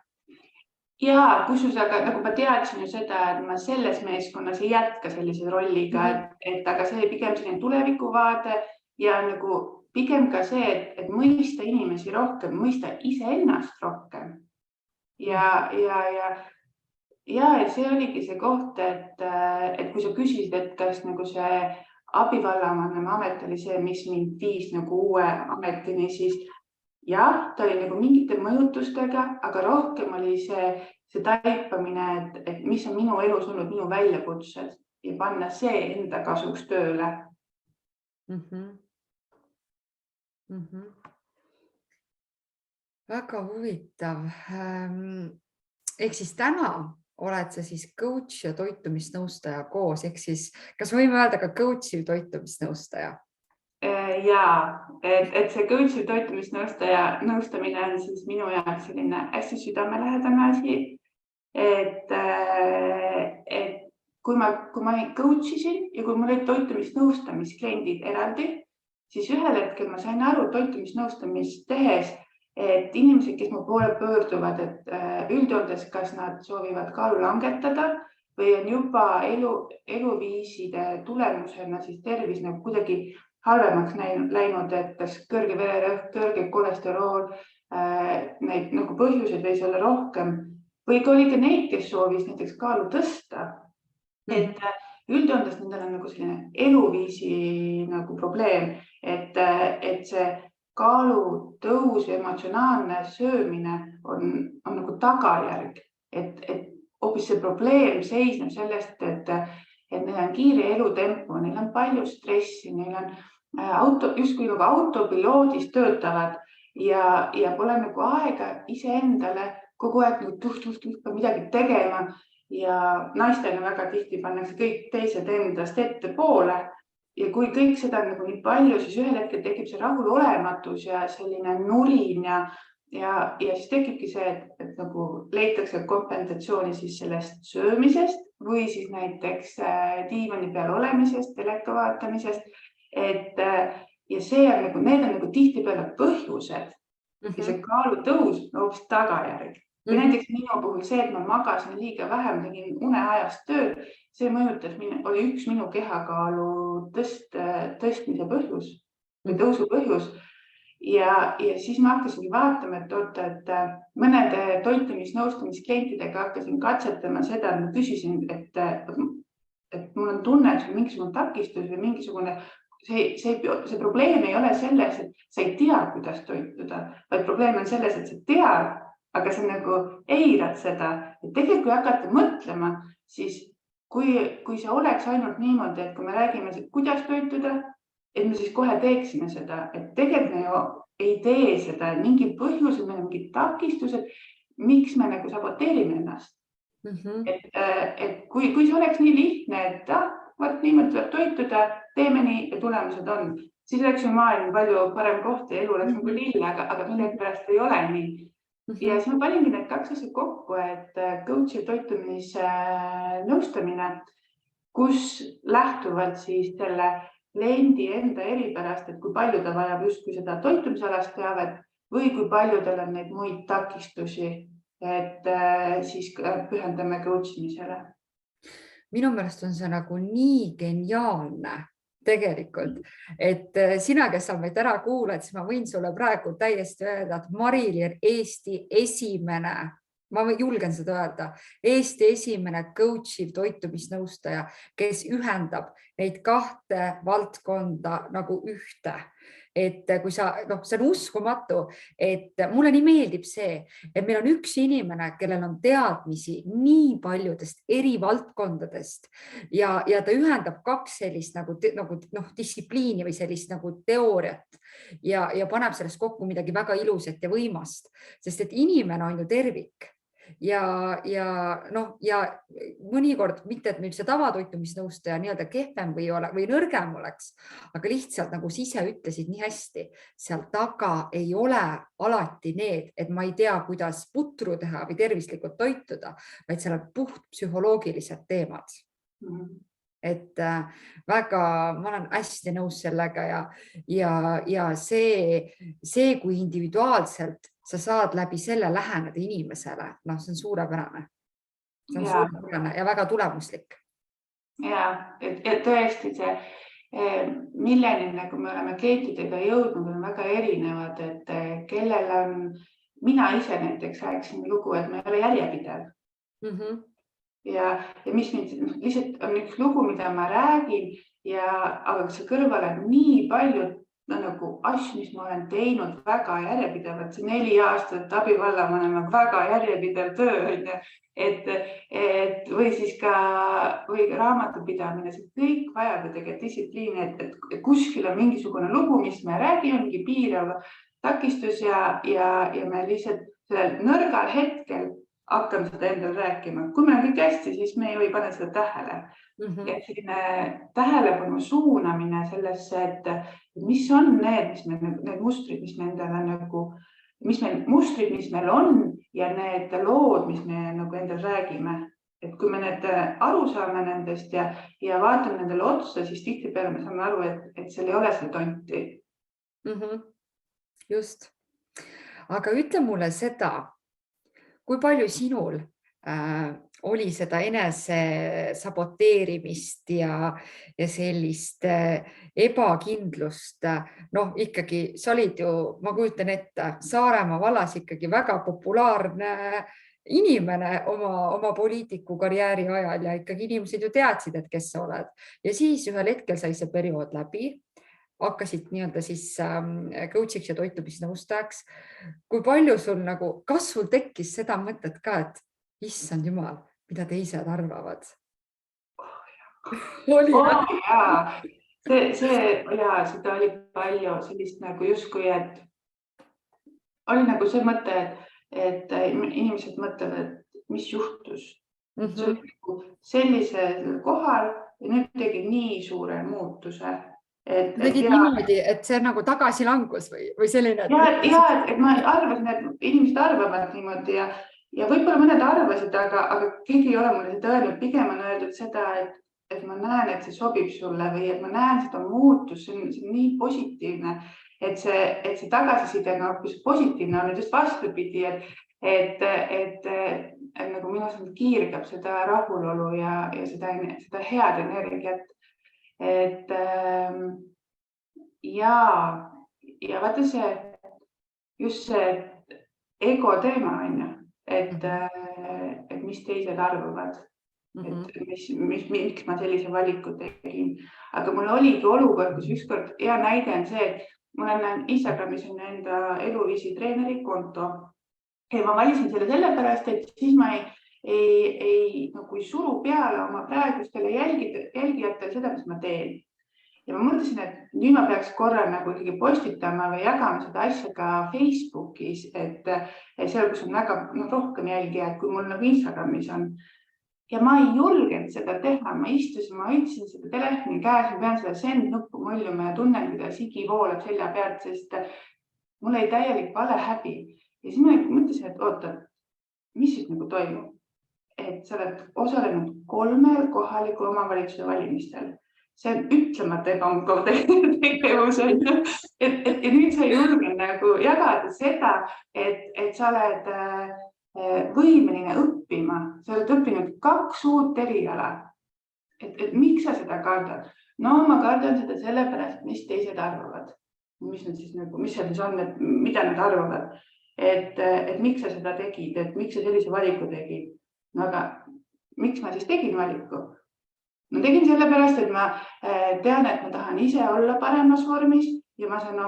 Ja kusjuures, aga nagu ma teadsin ju seda, et ma selles meeskonnas ei jätka sellise rolliga, et aga see pigem selline tulevikuvaade ja nagu pigem ka see, et mõista inimesi rohkem, mõista iseennast rohkem. Ja see oligi see koht, et kui sa küsisid, et kas nagu see abivallavanema amet oli see, mis mind viis nagu uue ametini, siis jah, ta oli nagu mingite mõjutustega, aga rohkem oli see taipamine, et mis on minu elus olnud minu väljakutsed ja panna see enda kasuks tööle. Väga huvitav. Ehk siis täna oled sa siis coach ja toitumisnõustaja koos, ehk siis kas võime öelda ka coach'iv toitumisnõustaja? Jaa, et see coach'i toitumisnõustamine on siis minu jaoks selline hästi südamelähedane asi. Et kui ma coach isin ja kui mul olid toitumisnõustamiskliendid eraldi, siis ühel hetkel ma sain aru toitumisnõustamist tehes, et inimesed, kes mu poole pöörduvad, et üldjoontes, kas nad soovivad kaalu langetada või on juba eluviiside tulemusena siis tervis nagu kuidagi halvemaks läinud, et kas kõrge vererõhk, kõrge kolesterool, neid nagu põhjuseid võis olla rohkem või ka oli ka neid, kes soovis näiteks kaalu tõsta. Et üldjoontes nendel on nagu selline eluviisi nagu probleem, et see kaalu tõus ja emotsionaalne söömine on nagu tagajärg, et hoopis see probleem seisneb sellest, et neil on kiire elutempo, neil on palju stressi, neil on justkui nagu autopiloodis töötavad ja pole nagu aega iseendale kogu aeg nagu midagi tegema ja naistele väga tihti pannakse kõik teised endast ettepoole ja kui kõik seda on nagu nii palju, siis ühel hetkel tekib see rahulolematus ja selline nurin ja siis tekibki see, et nagu leitakse kompensatsiooni siis sellest söömisest või siis näiteks diivani peal olemisest, teleka vaatamisest. Ja see on nagu, need on nagu tihtipeale põhjused ja see kaalutõus on hoopis tagajärg. Või näiteks minu puhul see, et ma magasin liiga vähe, ma tegin uneajast tööd, see mõjutas, oli üks minu kehakaalu tõstmise põhjus või tõusu põhjus. Ja siis ma hakkasingi vaatama, et mõnede toitumisnõustamisklientidega hakkasin katsetama seda, et ma küsisin, et mul on tunne, et mingisugune takistus või mingisugune see probleem ei ole selles, et sa ei tea, kuidas toituda, vaid probleem on selles, et sa tead, aga sa nagu eirad seda. Et tegelikult kui hakata mõtlema, siis kui see oleks ainult niimoodi, et kui me räägime, kuidas toituda, et me siis kohe teeksime seda, et tegelikult me ju ei tee seda, mingi põhjused, meil on mingid takistused, miks me nagu saboteerime ennast. Et kui see oleks nii lihtne, et vaat niimoodi tuleb toituda, teeme nii ja tulemused on, siis oleks ju maailm palju parem koht ja elu oleks nagu lille, aga millegipärast ei ole nii. Ja siis ma paningi need kaks asja kokku, et coach ja toitumise nõustamine, kus lähtuvalt siis selle kliendi enda eripärast, et kui palju ta vajab justkui seda toitumisalast teavet või kui palju tal on neid muid takistusi, et siis pühendame coach imisele. Minu meelest on see nagu nii geniaalne tegelikult, et sina, kes sa meid ära kuulad, siis ma võin sulle praegu täiesti öelda, et Marili on Eesti esimene, ma julgen seda öelda, Eesti esimene coach'iv toitumisnõustaja, kes ühendab neid kahte valdkonda nagu ühte. Et kui see on uskumatu, et mulle nii meeldib see, et meil on üks inimene, kellel on teadmisi nii paljudest eri valdkondadest ja ta ühendab kaks sellist nagu distsipliini või sellist nagu teooriat ja paneb sellest kokku midagi väga ilusat ja võimast, sest et inimene on ju tervik. Ja mõnikord mitte, et nüüd see tavatoitumisnõustaja nii-öelda kehvem või nõrgem oleks, aga lihtsalt nagu sa ise ütlesid nii hästi, seal taga ei ole alati need, et ma ei tea, kuidas putru teha või tervislikult toituda, vaid seal on puht psühholoogilised teemad. Et väga, ma olen hästi nõus sellega ja see, kui individuaalselt sa saad läbi selle läheneda inimesele, see on suurepärane. See on suurepärane ja väga tulemuslik. Ja, et tõesti see, milleni nagu me oleme klientidega jõudnud, on väga erinevad, et kellel on, mina ise näiteks rääkisin lugu, et ma ei ole järjepidev. Ja mis lihtsalt on üks lugu, mida ma räägin, aga see kõrval on nii palju nagu asju, mis ma olen teinud väga järjepidevalt, see 4 aastat abivallavanemana väga järjepidev töö või siis ka raamatupidamine, see kõik vajab ju tegelikult distsipliini, et kuskil on mingisugune lugu, mis me räägime, mingi piirav takistus ja me lihtsalt sellel nõrgal hetkel hakkame seda endale rääkima. Kui meil on kõik hästi, siis me ju ei pane seda tähele. Ja selline tähelepanu suunamine sellesse, et mis on need mustrid, mis me endale nagu mustrid, mis meil on ja need lood, mis me nagu endale räägime. Et kui me need aru saame nendest ja vaatame nendele otsa, siis tihtipeale me saame aru, et seal ei ole seda tonti. Just. Aga ütle mulle seda, kui palju sinul oli seda enese saboteerimist ja sellist ebakindlust. Noh, ikkagi sa olid ju, ma kujutan ette, Saaremaa vallas ikkagi väga populaarne inimene oma poliitiku karjääri ajal ja ikkagi inimesed ju teadsid, et kes sa oled. Ja siis ühel hetkel sai see periood läbi, hakkasid nii-öelda siis coach'iks ja toitumisnõustajaks. Kui palju sul nagu, kas sul tekkis seda mõtet ka, et issand jumal, mida teised arvavad? Seda oli palju sellist nagu justkui, et oli nagu see mõte, et inimesed mõtlevad, et mis juhtus. See oli sellisel kohal ja nüüd tegi nii suure muutuse. Tegid niimoodi, et see on nagu tagasilangus või selline? Et ma arvasin, et inimesed arvavad niimoodi ja võib-olla mõned arvasid, aga keegi ei ole mulle seda öelnud. Pigem on öeldud seda, et ma näen, et see sobib sulle või et ma näen seda muutust. See on nii positiivne, et see tagasiside on hoopis positiivne on just vastupidi, et nagu minu sõnum kiirgab seda rahulolu ja seda head energiat. Ja vaata just see ego teema on ju, et mis teised arvavad, miks ma sellise valiku tegin. Aga mul oligi olukord, kus ükskord hea näide on see, et mul on Instagramis on enda eluviisi treeneri konto ja ma valisin selle sellepärast, et siis ma ei suru peale oma praegustele jälgijatele seda, mis ma teen. Ja ma mõtlesin, et nüüd ma peaks korra nagu ikkagi postitama või jagama seda asja ka Facebookis, et seal, kus on väga rohkem jälgijaid, kui mul nagu Instagramis on. Ja ma ei julgenud seda teha, ma istusin, ma hoidsin seda telefoni käes, ma pean seda send nuppu muljuma ja tunnen, kuidas higi voolab selja pealt, sest mul oli täielik valehäbi. Ja siis ma mõtlesin, et oota, mis siis nagu toimub? Et sa oled osalenud 3 kohaliku omavalitsuse valimistel. See on ütlemata ebamugav tegevus. Et nüüd sa ei julge nagu jagada seda, et sa oled võimeline õppima. Sa oled õppinud 2 uut eriala. Et miks sa seda kardad? No ma kardan seda sellepärast, mis teised arvavad. Mis see siis on, et mida nad arvavad? Et miks sa seda tegid? Et miks sa sellise valiku tegid? No aga miks ma siis tegin valiku? Ma tegin sellepärast, et ma tean, et ma tahan ise olla paremas vormis ja ma saan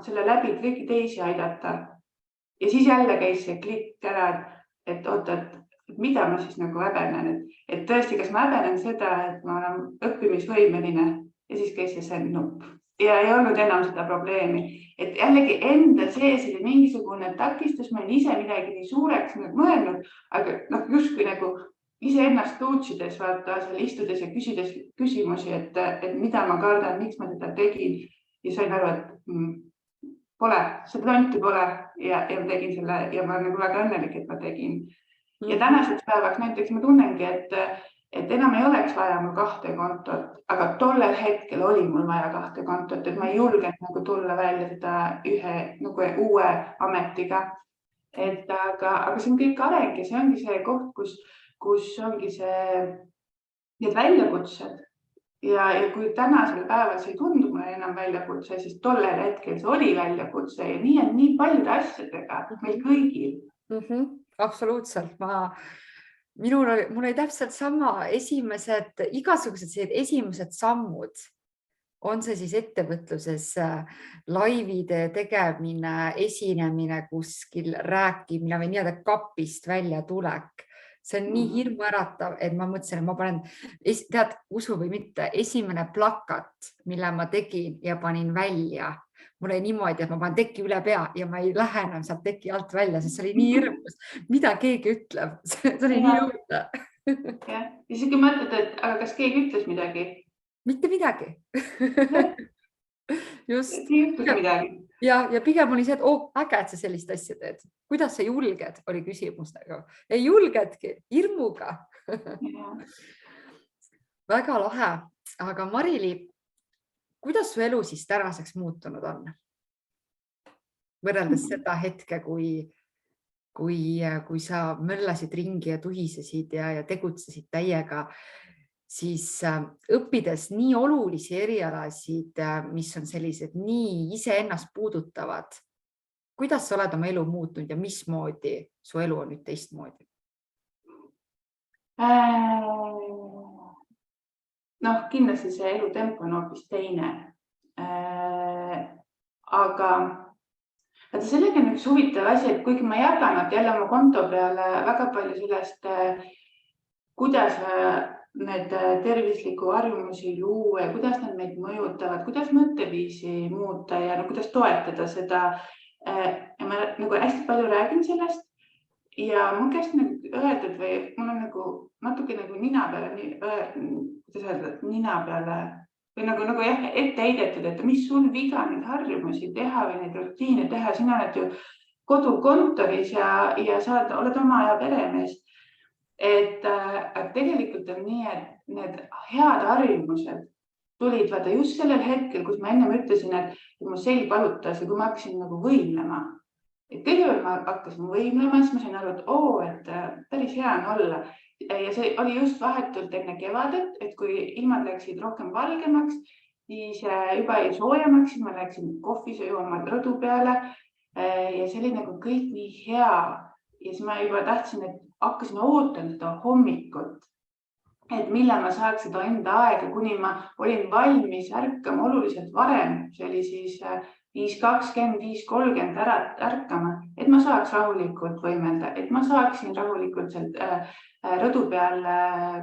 selle läbi kõiki teisi aidata. Ja siis jälle käis see klikk ära, et oota, et mida ma siis nagu häbenen. Et tõesti, kas ma häbenen seda, et ma olen õppimisvõimeline ja siis käis see send nupp. Ja ei olnud enam seda probleemi. Et jällegi enda sees oli mingisugune takistus, ma olen ise midagi nii suureks mõelnud, aga justkui nagu ise ennast tuutsides, vaata seal istudes ja küsides küsimusi, et mida ma kardan, miks ma seda tegin. Ja sain aru, et pole, seda tonti pole ja ma tegin selle ja ma olen nagu väga õnnelik, et ma tegin. Ja tänaseks päevaks näiteks ma tunnengi, et enam ei oleks vaja mul 2 kontot, aga tollel hetkel oli mul vaja 2 kontot, et ma ei julgenud nagu tulla välja seda ühe nagu uue ametiga. Aga see on kõik areng ja see ongi see koht, kus ongi need väljakutsed ja kui tänasel päeval see ei tundu mulle enam väljakutse, siis tollel hetkel see oli väljakutse ja nii on nii paljude asjadega meil kõigil. Absoluutselt. Mul oli täpselt sama igasugused esimesed sammud. On see siis ettevõtluses laivide tegemine, esinemine kuskil, rääkimine või nii-öelda kapist välja tulek. see on nii hirmuäratav, et ma mõtlesin, et ma panen, tead, usu või mitte, esimene plakat, mille ma tegin ja panin välja, mul oli niimoodi, et ma panen teki üle pea ja ma ei lähe enam sealt teki alt välja, sest see oli nii hirmus, mida keegi ütleb, see oli nii õudne. Ja isegi mõtled, et aga kas keegi ütles midagi? Mitte midagi. Just. Midagi. Ja pigem oli see, et äge, et sa sellist asja teed. Kuidas sa julged, oli küsimus. Ei julgedki, hirmuga. Väga lahe. Aga Marili, kuidas su elu siis tänaseks muutunud on? Võrreldes seda hetke, kui sa möllasid ringi ja tuhisesid ja tegutsesid täiega, siis õppides nii olulisi erialasid, mis on sellised nii iseennast puudutavad, kuidas sa oled oma elu muutnud ja mismoodi su elu on nüüd teistmoodi? Kindlasti see elutempo on hoopis teine. Aga sellega on üks huvitav asi, et kuigi ma jagan jälle oma konto peale väga palju sellest, kuidas need tervisliku harjumusi luua ja kuidas nad meid mõjutavad, kuidas mõtteviisi muuta ja kuidas toetada seda. Ja ma hästi palju räägin sellest ja mul käest öeldud või mul on natuke nina peale või ette heidetud, et mis sul viga neid harjumusi teha või neid rutiine teha. Sina oled ju kodukontoris ja sa oled oma aja peremees. Et tegelikult on nii, et need head harjumused tulid just sellel hetkel, kus ma ennem ütlesin, et mu selg valutas ja kui ma hakkasin võimlema. Kõigepealt ma hakkasin võimlema, siis ma sain aru, et päris hea on olla. Ja see oli just vahetult enne kevadet, et kui ilmad läksid rohkem valgemaks, siis juba jäi soojemaks, siis ma läksin kohvis jooma rõdu peale ja see oli kõik nii hea. Ja siis ma juba tahtsin, et hakkasin ootama seda hommikut, et millal ma saaks seda enda aega, kuni ma olin valmis ärkama oluliselt varem. See oli siis 5:20, 5:30 ärkama, et ma saaks rahulikult võimelda, et ma saaksin rahulikult sealt rõdu peal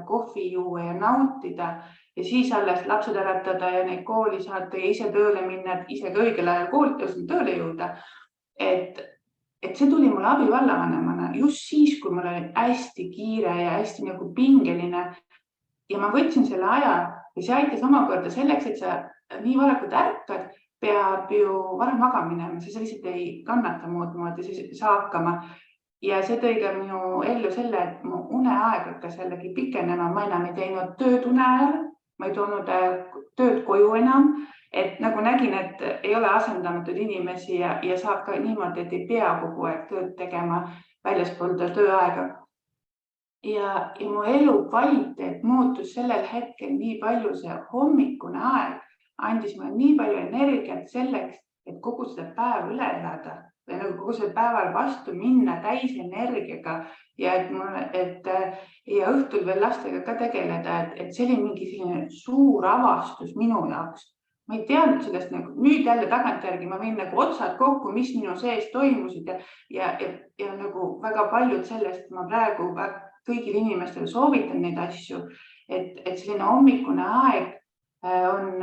kohvi juua ja nautida ja siis alles lapsed äratada ja neid kooli saata ja ise tööle minna, et ise ka õigel ajal kooli tööle jõuda. Et see tuli mulle abivallavanemana just siis, kui mul oli hästi kiire ja hästi pingeline ja ma võtsin selle aja ja see aitas omakorda selleks, et sa nii varakult ärkad, peab ju vara magama minema, sa lihtsalt ei kannata muud moodi, sa ei saa hakkama. Ja see tõi ka minu ellu selle, et mu uneaeg hakkas jällegi pikenema, ma enam ei teinud tööd une ajal, ma ei toonud tööd koju enam. Et nägin, et ei ole asendamatud inimesi ja saab ka niimoodi, et ei pea kogu aeg tööd tegema väljaspool tööaega. Ja mu elu kvaliteet muutus sellel hetkel nii palju, see hommikune aeg andis mulle nii palju energiat selleks, et kogu seda päeva üle elada või kogu selle päeval vastu minna täis energiaga ja ja õhtul veel lastega ka tegeleda, et see oli mingi selline suur avastus minu jaoks. Ma ei teadnud sellest nüüd jälle tagantjärgi, ma võin otsad kokku, mis minu sees toimusid ja väga paljud sellest ma praegu kõigil inimestel soovitan neid asju, et selline hommikune aeg on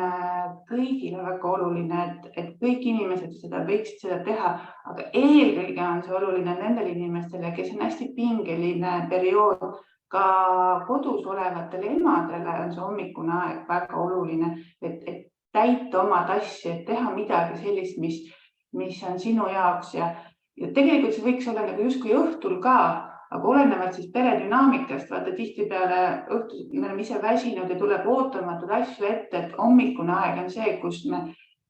kõigile väga oluline, et kõik inimesed võiksid seda teha, aga eelkõige on see oluline nendele inimestele, kes on hästi pingeline periood, ka kodus olevatele emadele on see hommikune aeg väga oluline, et täita omad asju, et teha midagi sellist, mis on sinu jaoks ja tegelikult see võiks olla justkui õhtul ka, aga olenevalt siis pere dünaamikast, vaata tihtipeale õhtul me oleme ise väsinud ja tuleb ootamatud asju ette, et hommikune aeg on see, kus me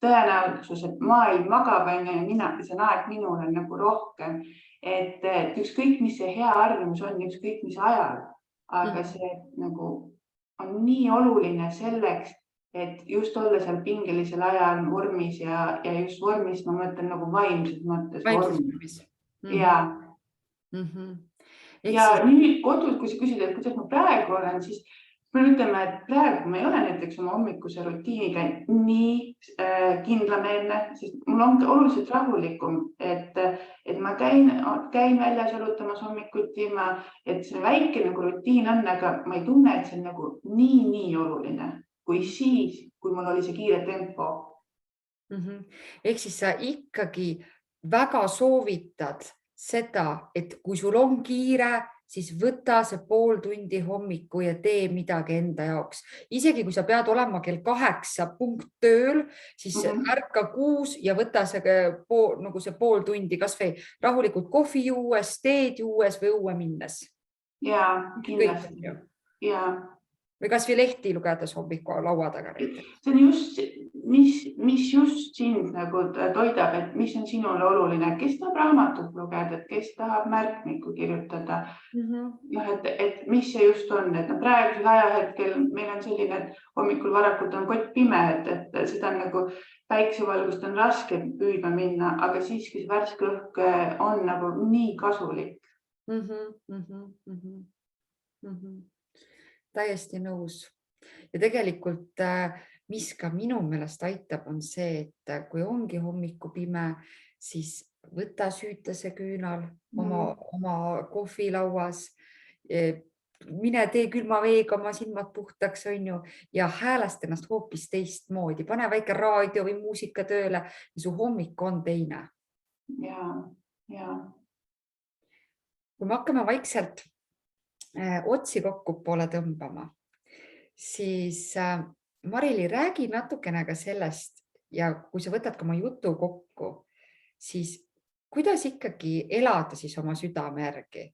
tõenäosus, et maailm magab ja see on aeg minul on rohkem, et ükskõik, mis see hea harjumus on, ükskõik, mis ajal, aga see on nii oluline selleks, et just olla seal pingelisel ajal vormis ja just vormis, ma mõtlen vaimses mõttes vormis. Ja nüüd kodus, kui sa küsid, et kuidas ma praegu olen, siis pean ütlema, et praegu ma ei ole näiteks oma hommikuse rutiiniga nii kindlameelne, sest mul on oluliselt rahulikum, et ma käin väljas jalutamas hommikuti, et see väike nagu rutiin on, aga ma ei tunne, et see on nagu nii oluline kui siis, kui mul oli see kiire tempo. Ehk siis sa ikkagi väga soovitad seda, et kui sul on kiire, siis võta see pool tundi hommiku ja tee midagi enda jaoks. Isegi kui sa pead olema kell 8 punkt tööl, siis ärka 6 ja võta see pool tundi kas või rahulikult kohvi juues, teed juues või õue minnes. Jaa, kindlasti. Jaa. Või kas või lehti lugedes hommiku laua taga. See on just, mis just sind nagu toidab, et mis on sinule oluline, kes tahab raamatut lugeda, kes tahab märkmikku kirjutada. Et mis see just on, et praegusel ajahetkel meil on selline, et hommikul varakult on kott pime, et seda on nagu päiksevalgust on raske püüdma minna, aga siiski see värske õhk on nagu nii kasulik. Täiesti nõus. Ja tegelikult, mis ka minu meelest aitab, on see, et kui ongi hommiku pime, siis võta süüta see küünal oma kohvilauas, mine tee külma veega oma silmad puhtaks, on ju, ja häälest ennast hoopis teistmoodi. Pane väike raadio või muusika tööle ja su hommik on teine. Jaa. Kui me hakkame vaikselt otsi kokku poole tõmbama, siis Marili, räägi natukene ka sellest ja kui sa võtad ka oma jutu kokku, siis kuidas ikkagi elada siis oma südame järgi?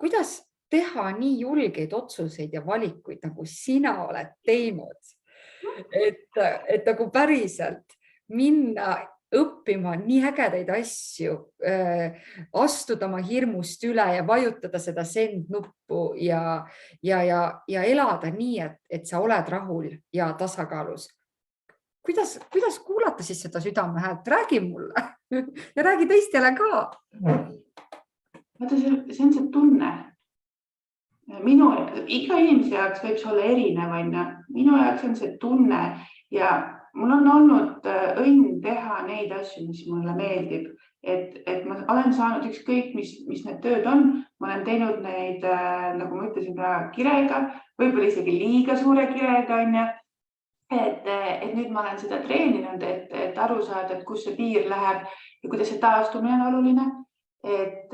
Kuidas teha nii julgeid otsuseid ja valikuid, nagu sina oled teinud? Et nagu päriselt minna õppima nii ägedaid asju, astuda oma hirmust üle ja vajutada seda send nuppu ja elada nii, et sa oled rahul ja tasakaalus. Kuidas kuulata siis seda südame häält? Räägi mulle ja räägi teistele ka. See on see tunne. Iga inimese jaoks võib see olla erinev, minu jaoks on see tunne ja mul on olnud õnn teha neid asju, mis mulle meeldib, et ma olen saanud ükskõik, mis need tööd on. Ma olen teinud neid, nagu ma ütlesin, kirega, võib-olla isegi liiga suure kirega, et nüüd ma olen seda treeninud, et aru saada, et kus see piir läheb ja kuidas see taastumine on oluline. Et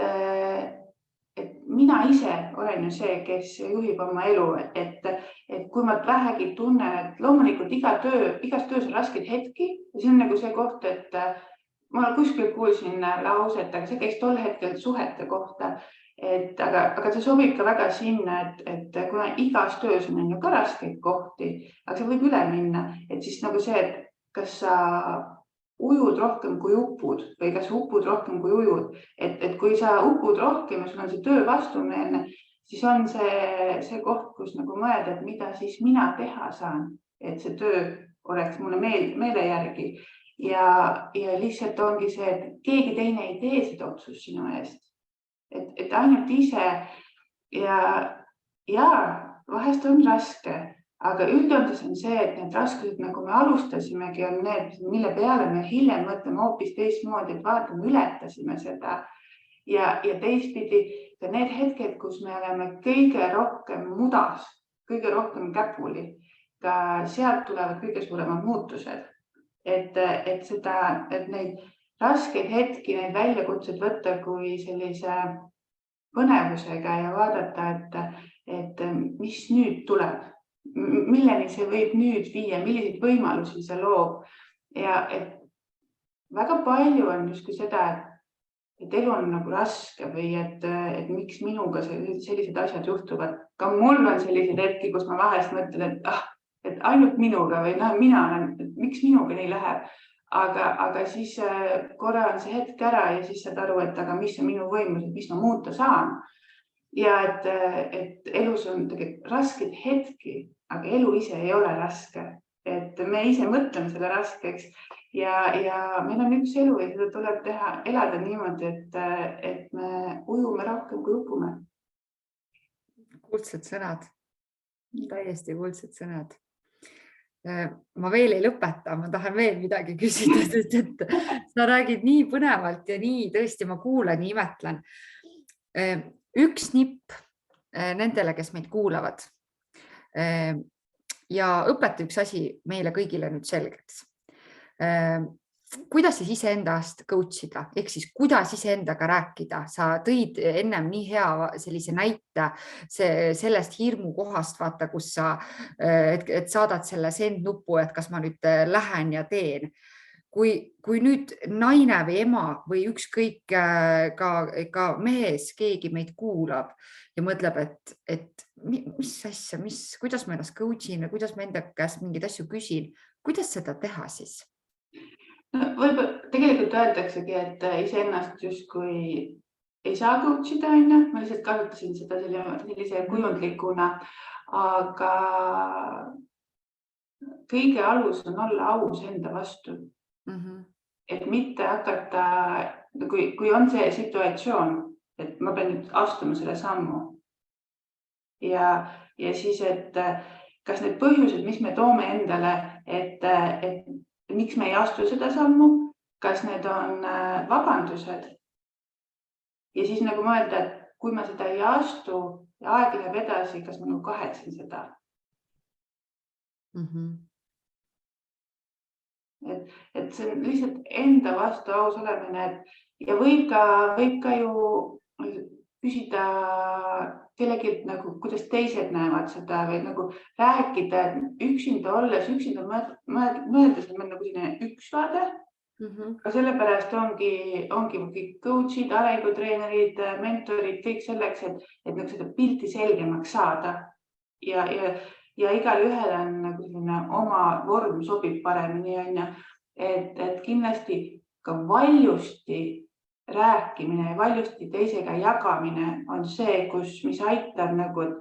mina ise olen ju see, kes juhib oma elu, et kui ma vähegi tunnen, et loomulikult igas töös on raskeid hetki ja see on nagu see koht, et ma kuskil kuulsin lauset, aga see käis tol hetkel suhete kohta, aga see sobib ka väga sinna, et kuna igas töös on ju ka raskeid kohti, aga see võib üle minna, et siis nagu see, et kas sa ujud rohkem kui upud või kas upud rohkem kui ujud, et kui sa upud rohkem ja sul on see töö vastumeelne, siis on see koht, kus nagu mõelda, et mida siis mina teha saan, et see töö oleks mulle meele järgi ja lihtsalt ongi see, et keegi teine ei tee seda otsust sinu eest, et ainult ise ja vahest on raske. Aga üldjoontes on see, et need raskused, nagu me alustasimegi, on need, mille peale me hiljem mõtleme hoopis teistmoodi, et vaatame, ületasime seda. Ja teistpidi ka need hetked, kus me oleme kõige rohkem mudas, kõige rohkem käpuli, ka sealt tulevad kõige suuremad muutused. Et neid raskeid hetki, neid väljakutsed võtta kui sellise põnevusega ja vaadata, et mis nüüd tuleb. Milleni see võib nüüd viia, milliseid võimalusi see loob ja et väga palju on justkui seda, et elu on nagu raske või et miks minuga sellised asjad juhtuvad. Ka mul on sellised hetki, kus ma vahest mõtlen, et ainult minuga või mina olen, et miks minuga nii läheb. Aga siis korra on see hetk ära ja siis saad aru, et aga mis on minu võimus, mis ma muuta saan. Ja et elus on tegelikult rasked hetki, aga elu ise ei ole raske. Et me ise mõtleme selle raskeks ja meil on üks elu ja seda tuleb elada niimoodi, et me ujume rohkem kui upume. Kuldsed sõnad. täiesti kuldsed sõnad. Ma veel ei lõpeta, ma tahan veel midagi küsida, sest et sa räägid nii põnevalt ja nii tõesti ma kuulan ja imetlen. Üks nipp nendele, kes meid kuulavad ja õpeta üks asi meile kõigile nüüd selgeks. Kuidas siis iseendast coach ida, ehk siis kuidas iseendaga rääkida? Sa tõid ennem nii hea sellise näite sellest hirmu kohast, vaata, kus sa et saadad selle send nupu, et kas ma nüüd lähen ja teen. Kui nüüd naine või ema või ükskõik ka mees, keegi meid kuulab ja mõtleb, et mis asja, kuidas ma ennast coach in ja kuidas ma enda käest mingeid asju küsin, kuidas seda teha siis? Võib-olla tegelikult öeldaksegi, et iseennast justkui ei saa coach ida, ma lihtsalt kasutasin seda sellise kujundlikuna, aga kõige alus on olla aus enda vastu. Et mitte hakata, kui on see situatsioon, et ma pean nüüd astuma selle sammu ja siis, et kas need põhjused, mis me toome endale, et miks me ei astu seda sammu, kas need on vabandused ja siis nagu mõelda, et kui ma seda ei astu ja aeg läheb edasi, kas ma kahetsen seda. Et see on lihtsalt enda vastu aus olemine ja võib ka ju küsida kellegi, nagu, kuidas teised näevad seda või nagu rääkida, et üksinda olles, üksinda mõeldes on meil nagu selline üksvaade. Aga sellepärast ongi coach'id, arengutreenerid, mentorid, kõik selleks, et nagu seda pilti selgemaks saada ja igal ühel on nagu selline oma vorm sobib paremini, et kindlasti ka valjusti rääkimine ja valjusti teisega jagamine on see, mis aitab nagu, et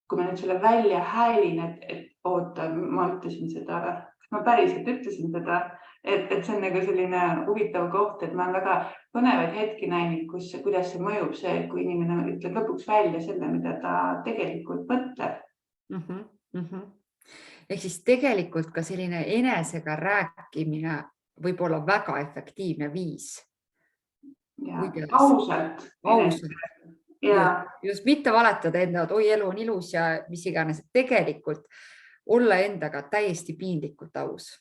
kui ma nüüd selle välja häälin, et oota, ma ütlesin seda, ma päriselt ütlesin seda, et see on nagu selline huvitav koht, et ma olen väga põnevaid hetki näinud, kuidas see mõjub see, kui inimene ütleb lõpuks välja selle, mida ta tegelikult mõtleb. Ehk siis tegelikult ka selline enesega rääkimine võib olla väga efektiivne viis. Ausalt. Just mitte valetada enda, et oi, elu on ilus ja mis iganes, tegelikult olla endaga täiesti piinlikult aus.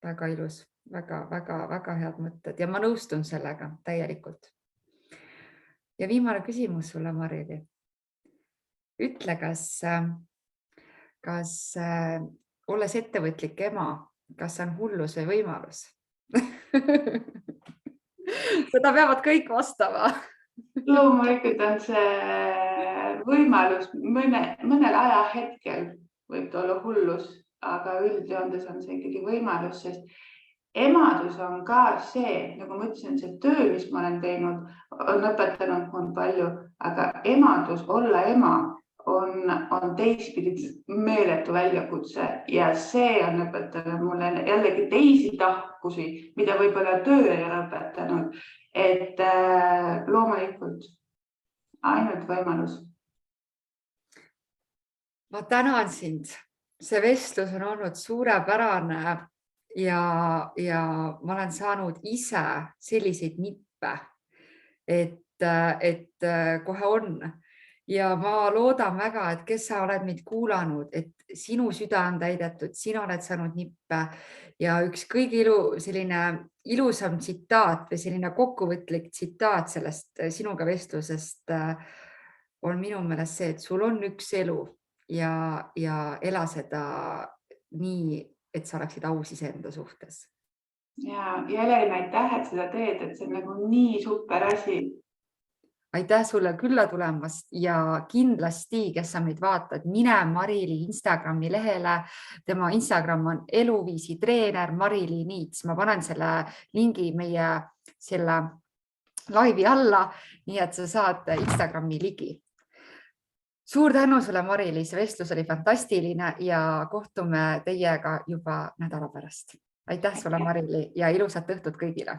Väga ilus, väga head mõtted ja ma nõustun sellega täielikult. Ja viimane küsimus sulle, Marili. Ütle, kas olles ettevõtlik ema, kas on hullus või võimalus? Seda peavad kõik vastama. Loomulikult on see võimalus, mõnel ajahetkel võib ta olla hullus, aga üldjoontes on see ikkagi võimalus, sest emadus on ka see, nagu ma ütlesin, see töö, mis ma olen teinud, on õpetanud mul palju, aga emadus, olla ema on teistpidi meeletu väljakutse ja see on õpetanud mulle jällegi teisi tahkusi, mida võib-olla töö ei ole õpetanud, et loomulikult ainult võimalus. Ma tänan sind. See vestlus on olnud suurepärane ja ma olen saanud ise selliseid nippe, et kohe on. Ja ma loodan väga, et kes sa oled meid kuulanud, et sinu süda on täidetud, sina oled saanud nippe ja üks kõige selline ilusam tsitaat või selline kokkuvõtlik tsitaat sellest sinuga vestlusest on minu meelest see, et sul on üks elu ja ela seda nii, et sa oleksid aus iseenda suhtes. Ja Helen, aitäh, et seda teed, et see on nagu nii super asi. Aitäh sulle külla tulemast ja kindlasti, kes sa meid vaatad, mine Marili Instagrami lehele. Tema Instagram on eluviisi treener Marili Niits. Ma panen selle lingi meie selle laivi alla, nii et sa saad Instagrami ligi. Suur tänu sulle, Marili, see vestlus oli fantastiline ja kohtume teiega juba nädala pärast. Aitäh sulle, Marili, ja ilusat õhtut kõigile.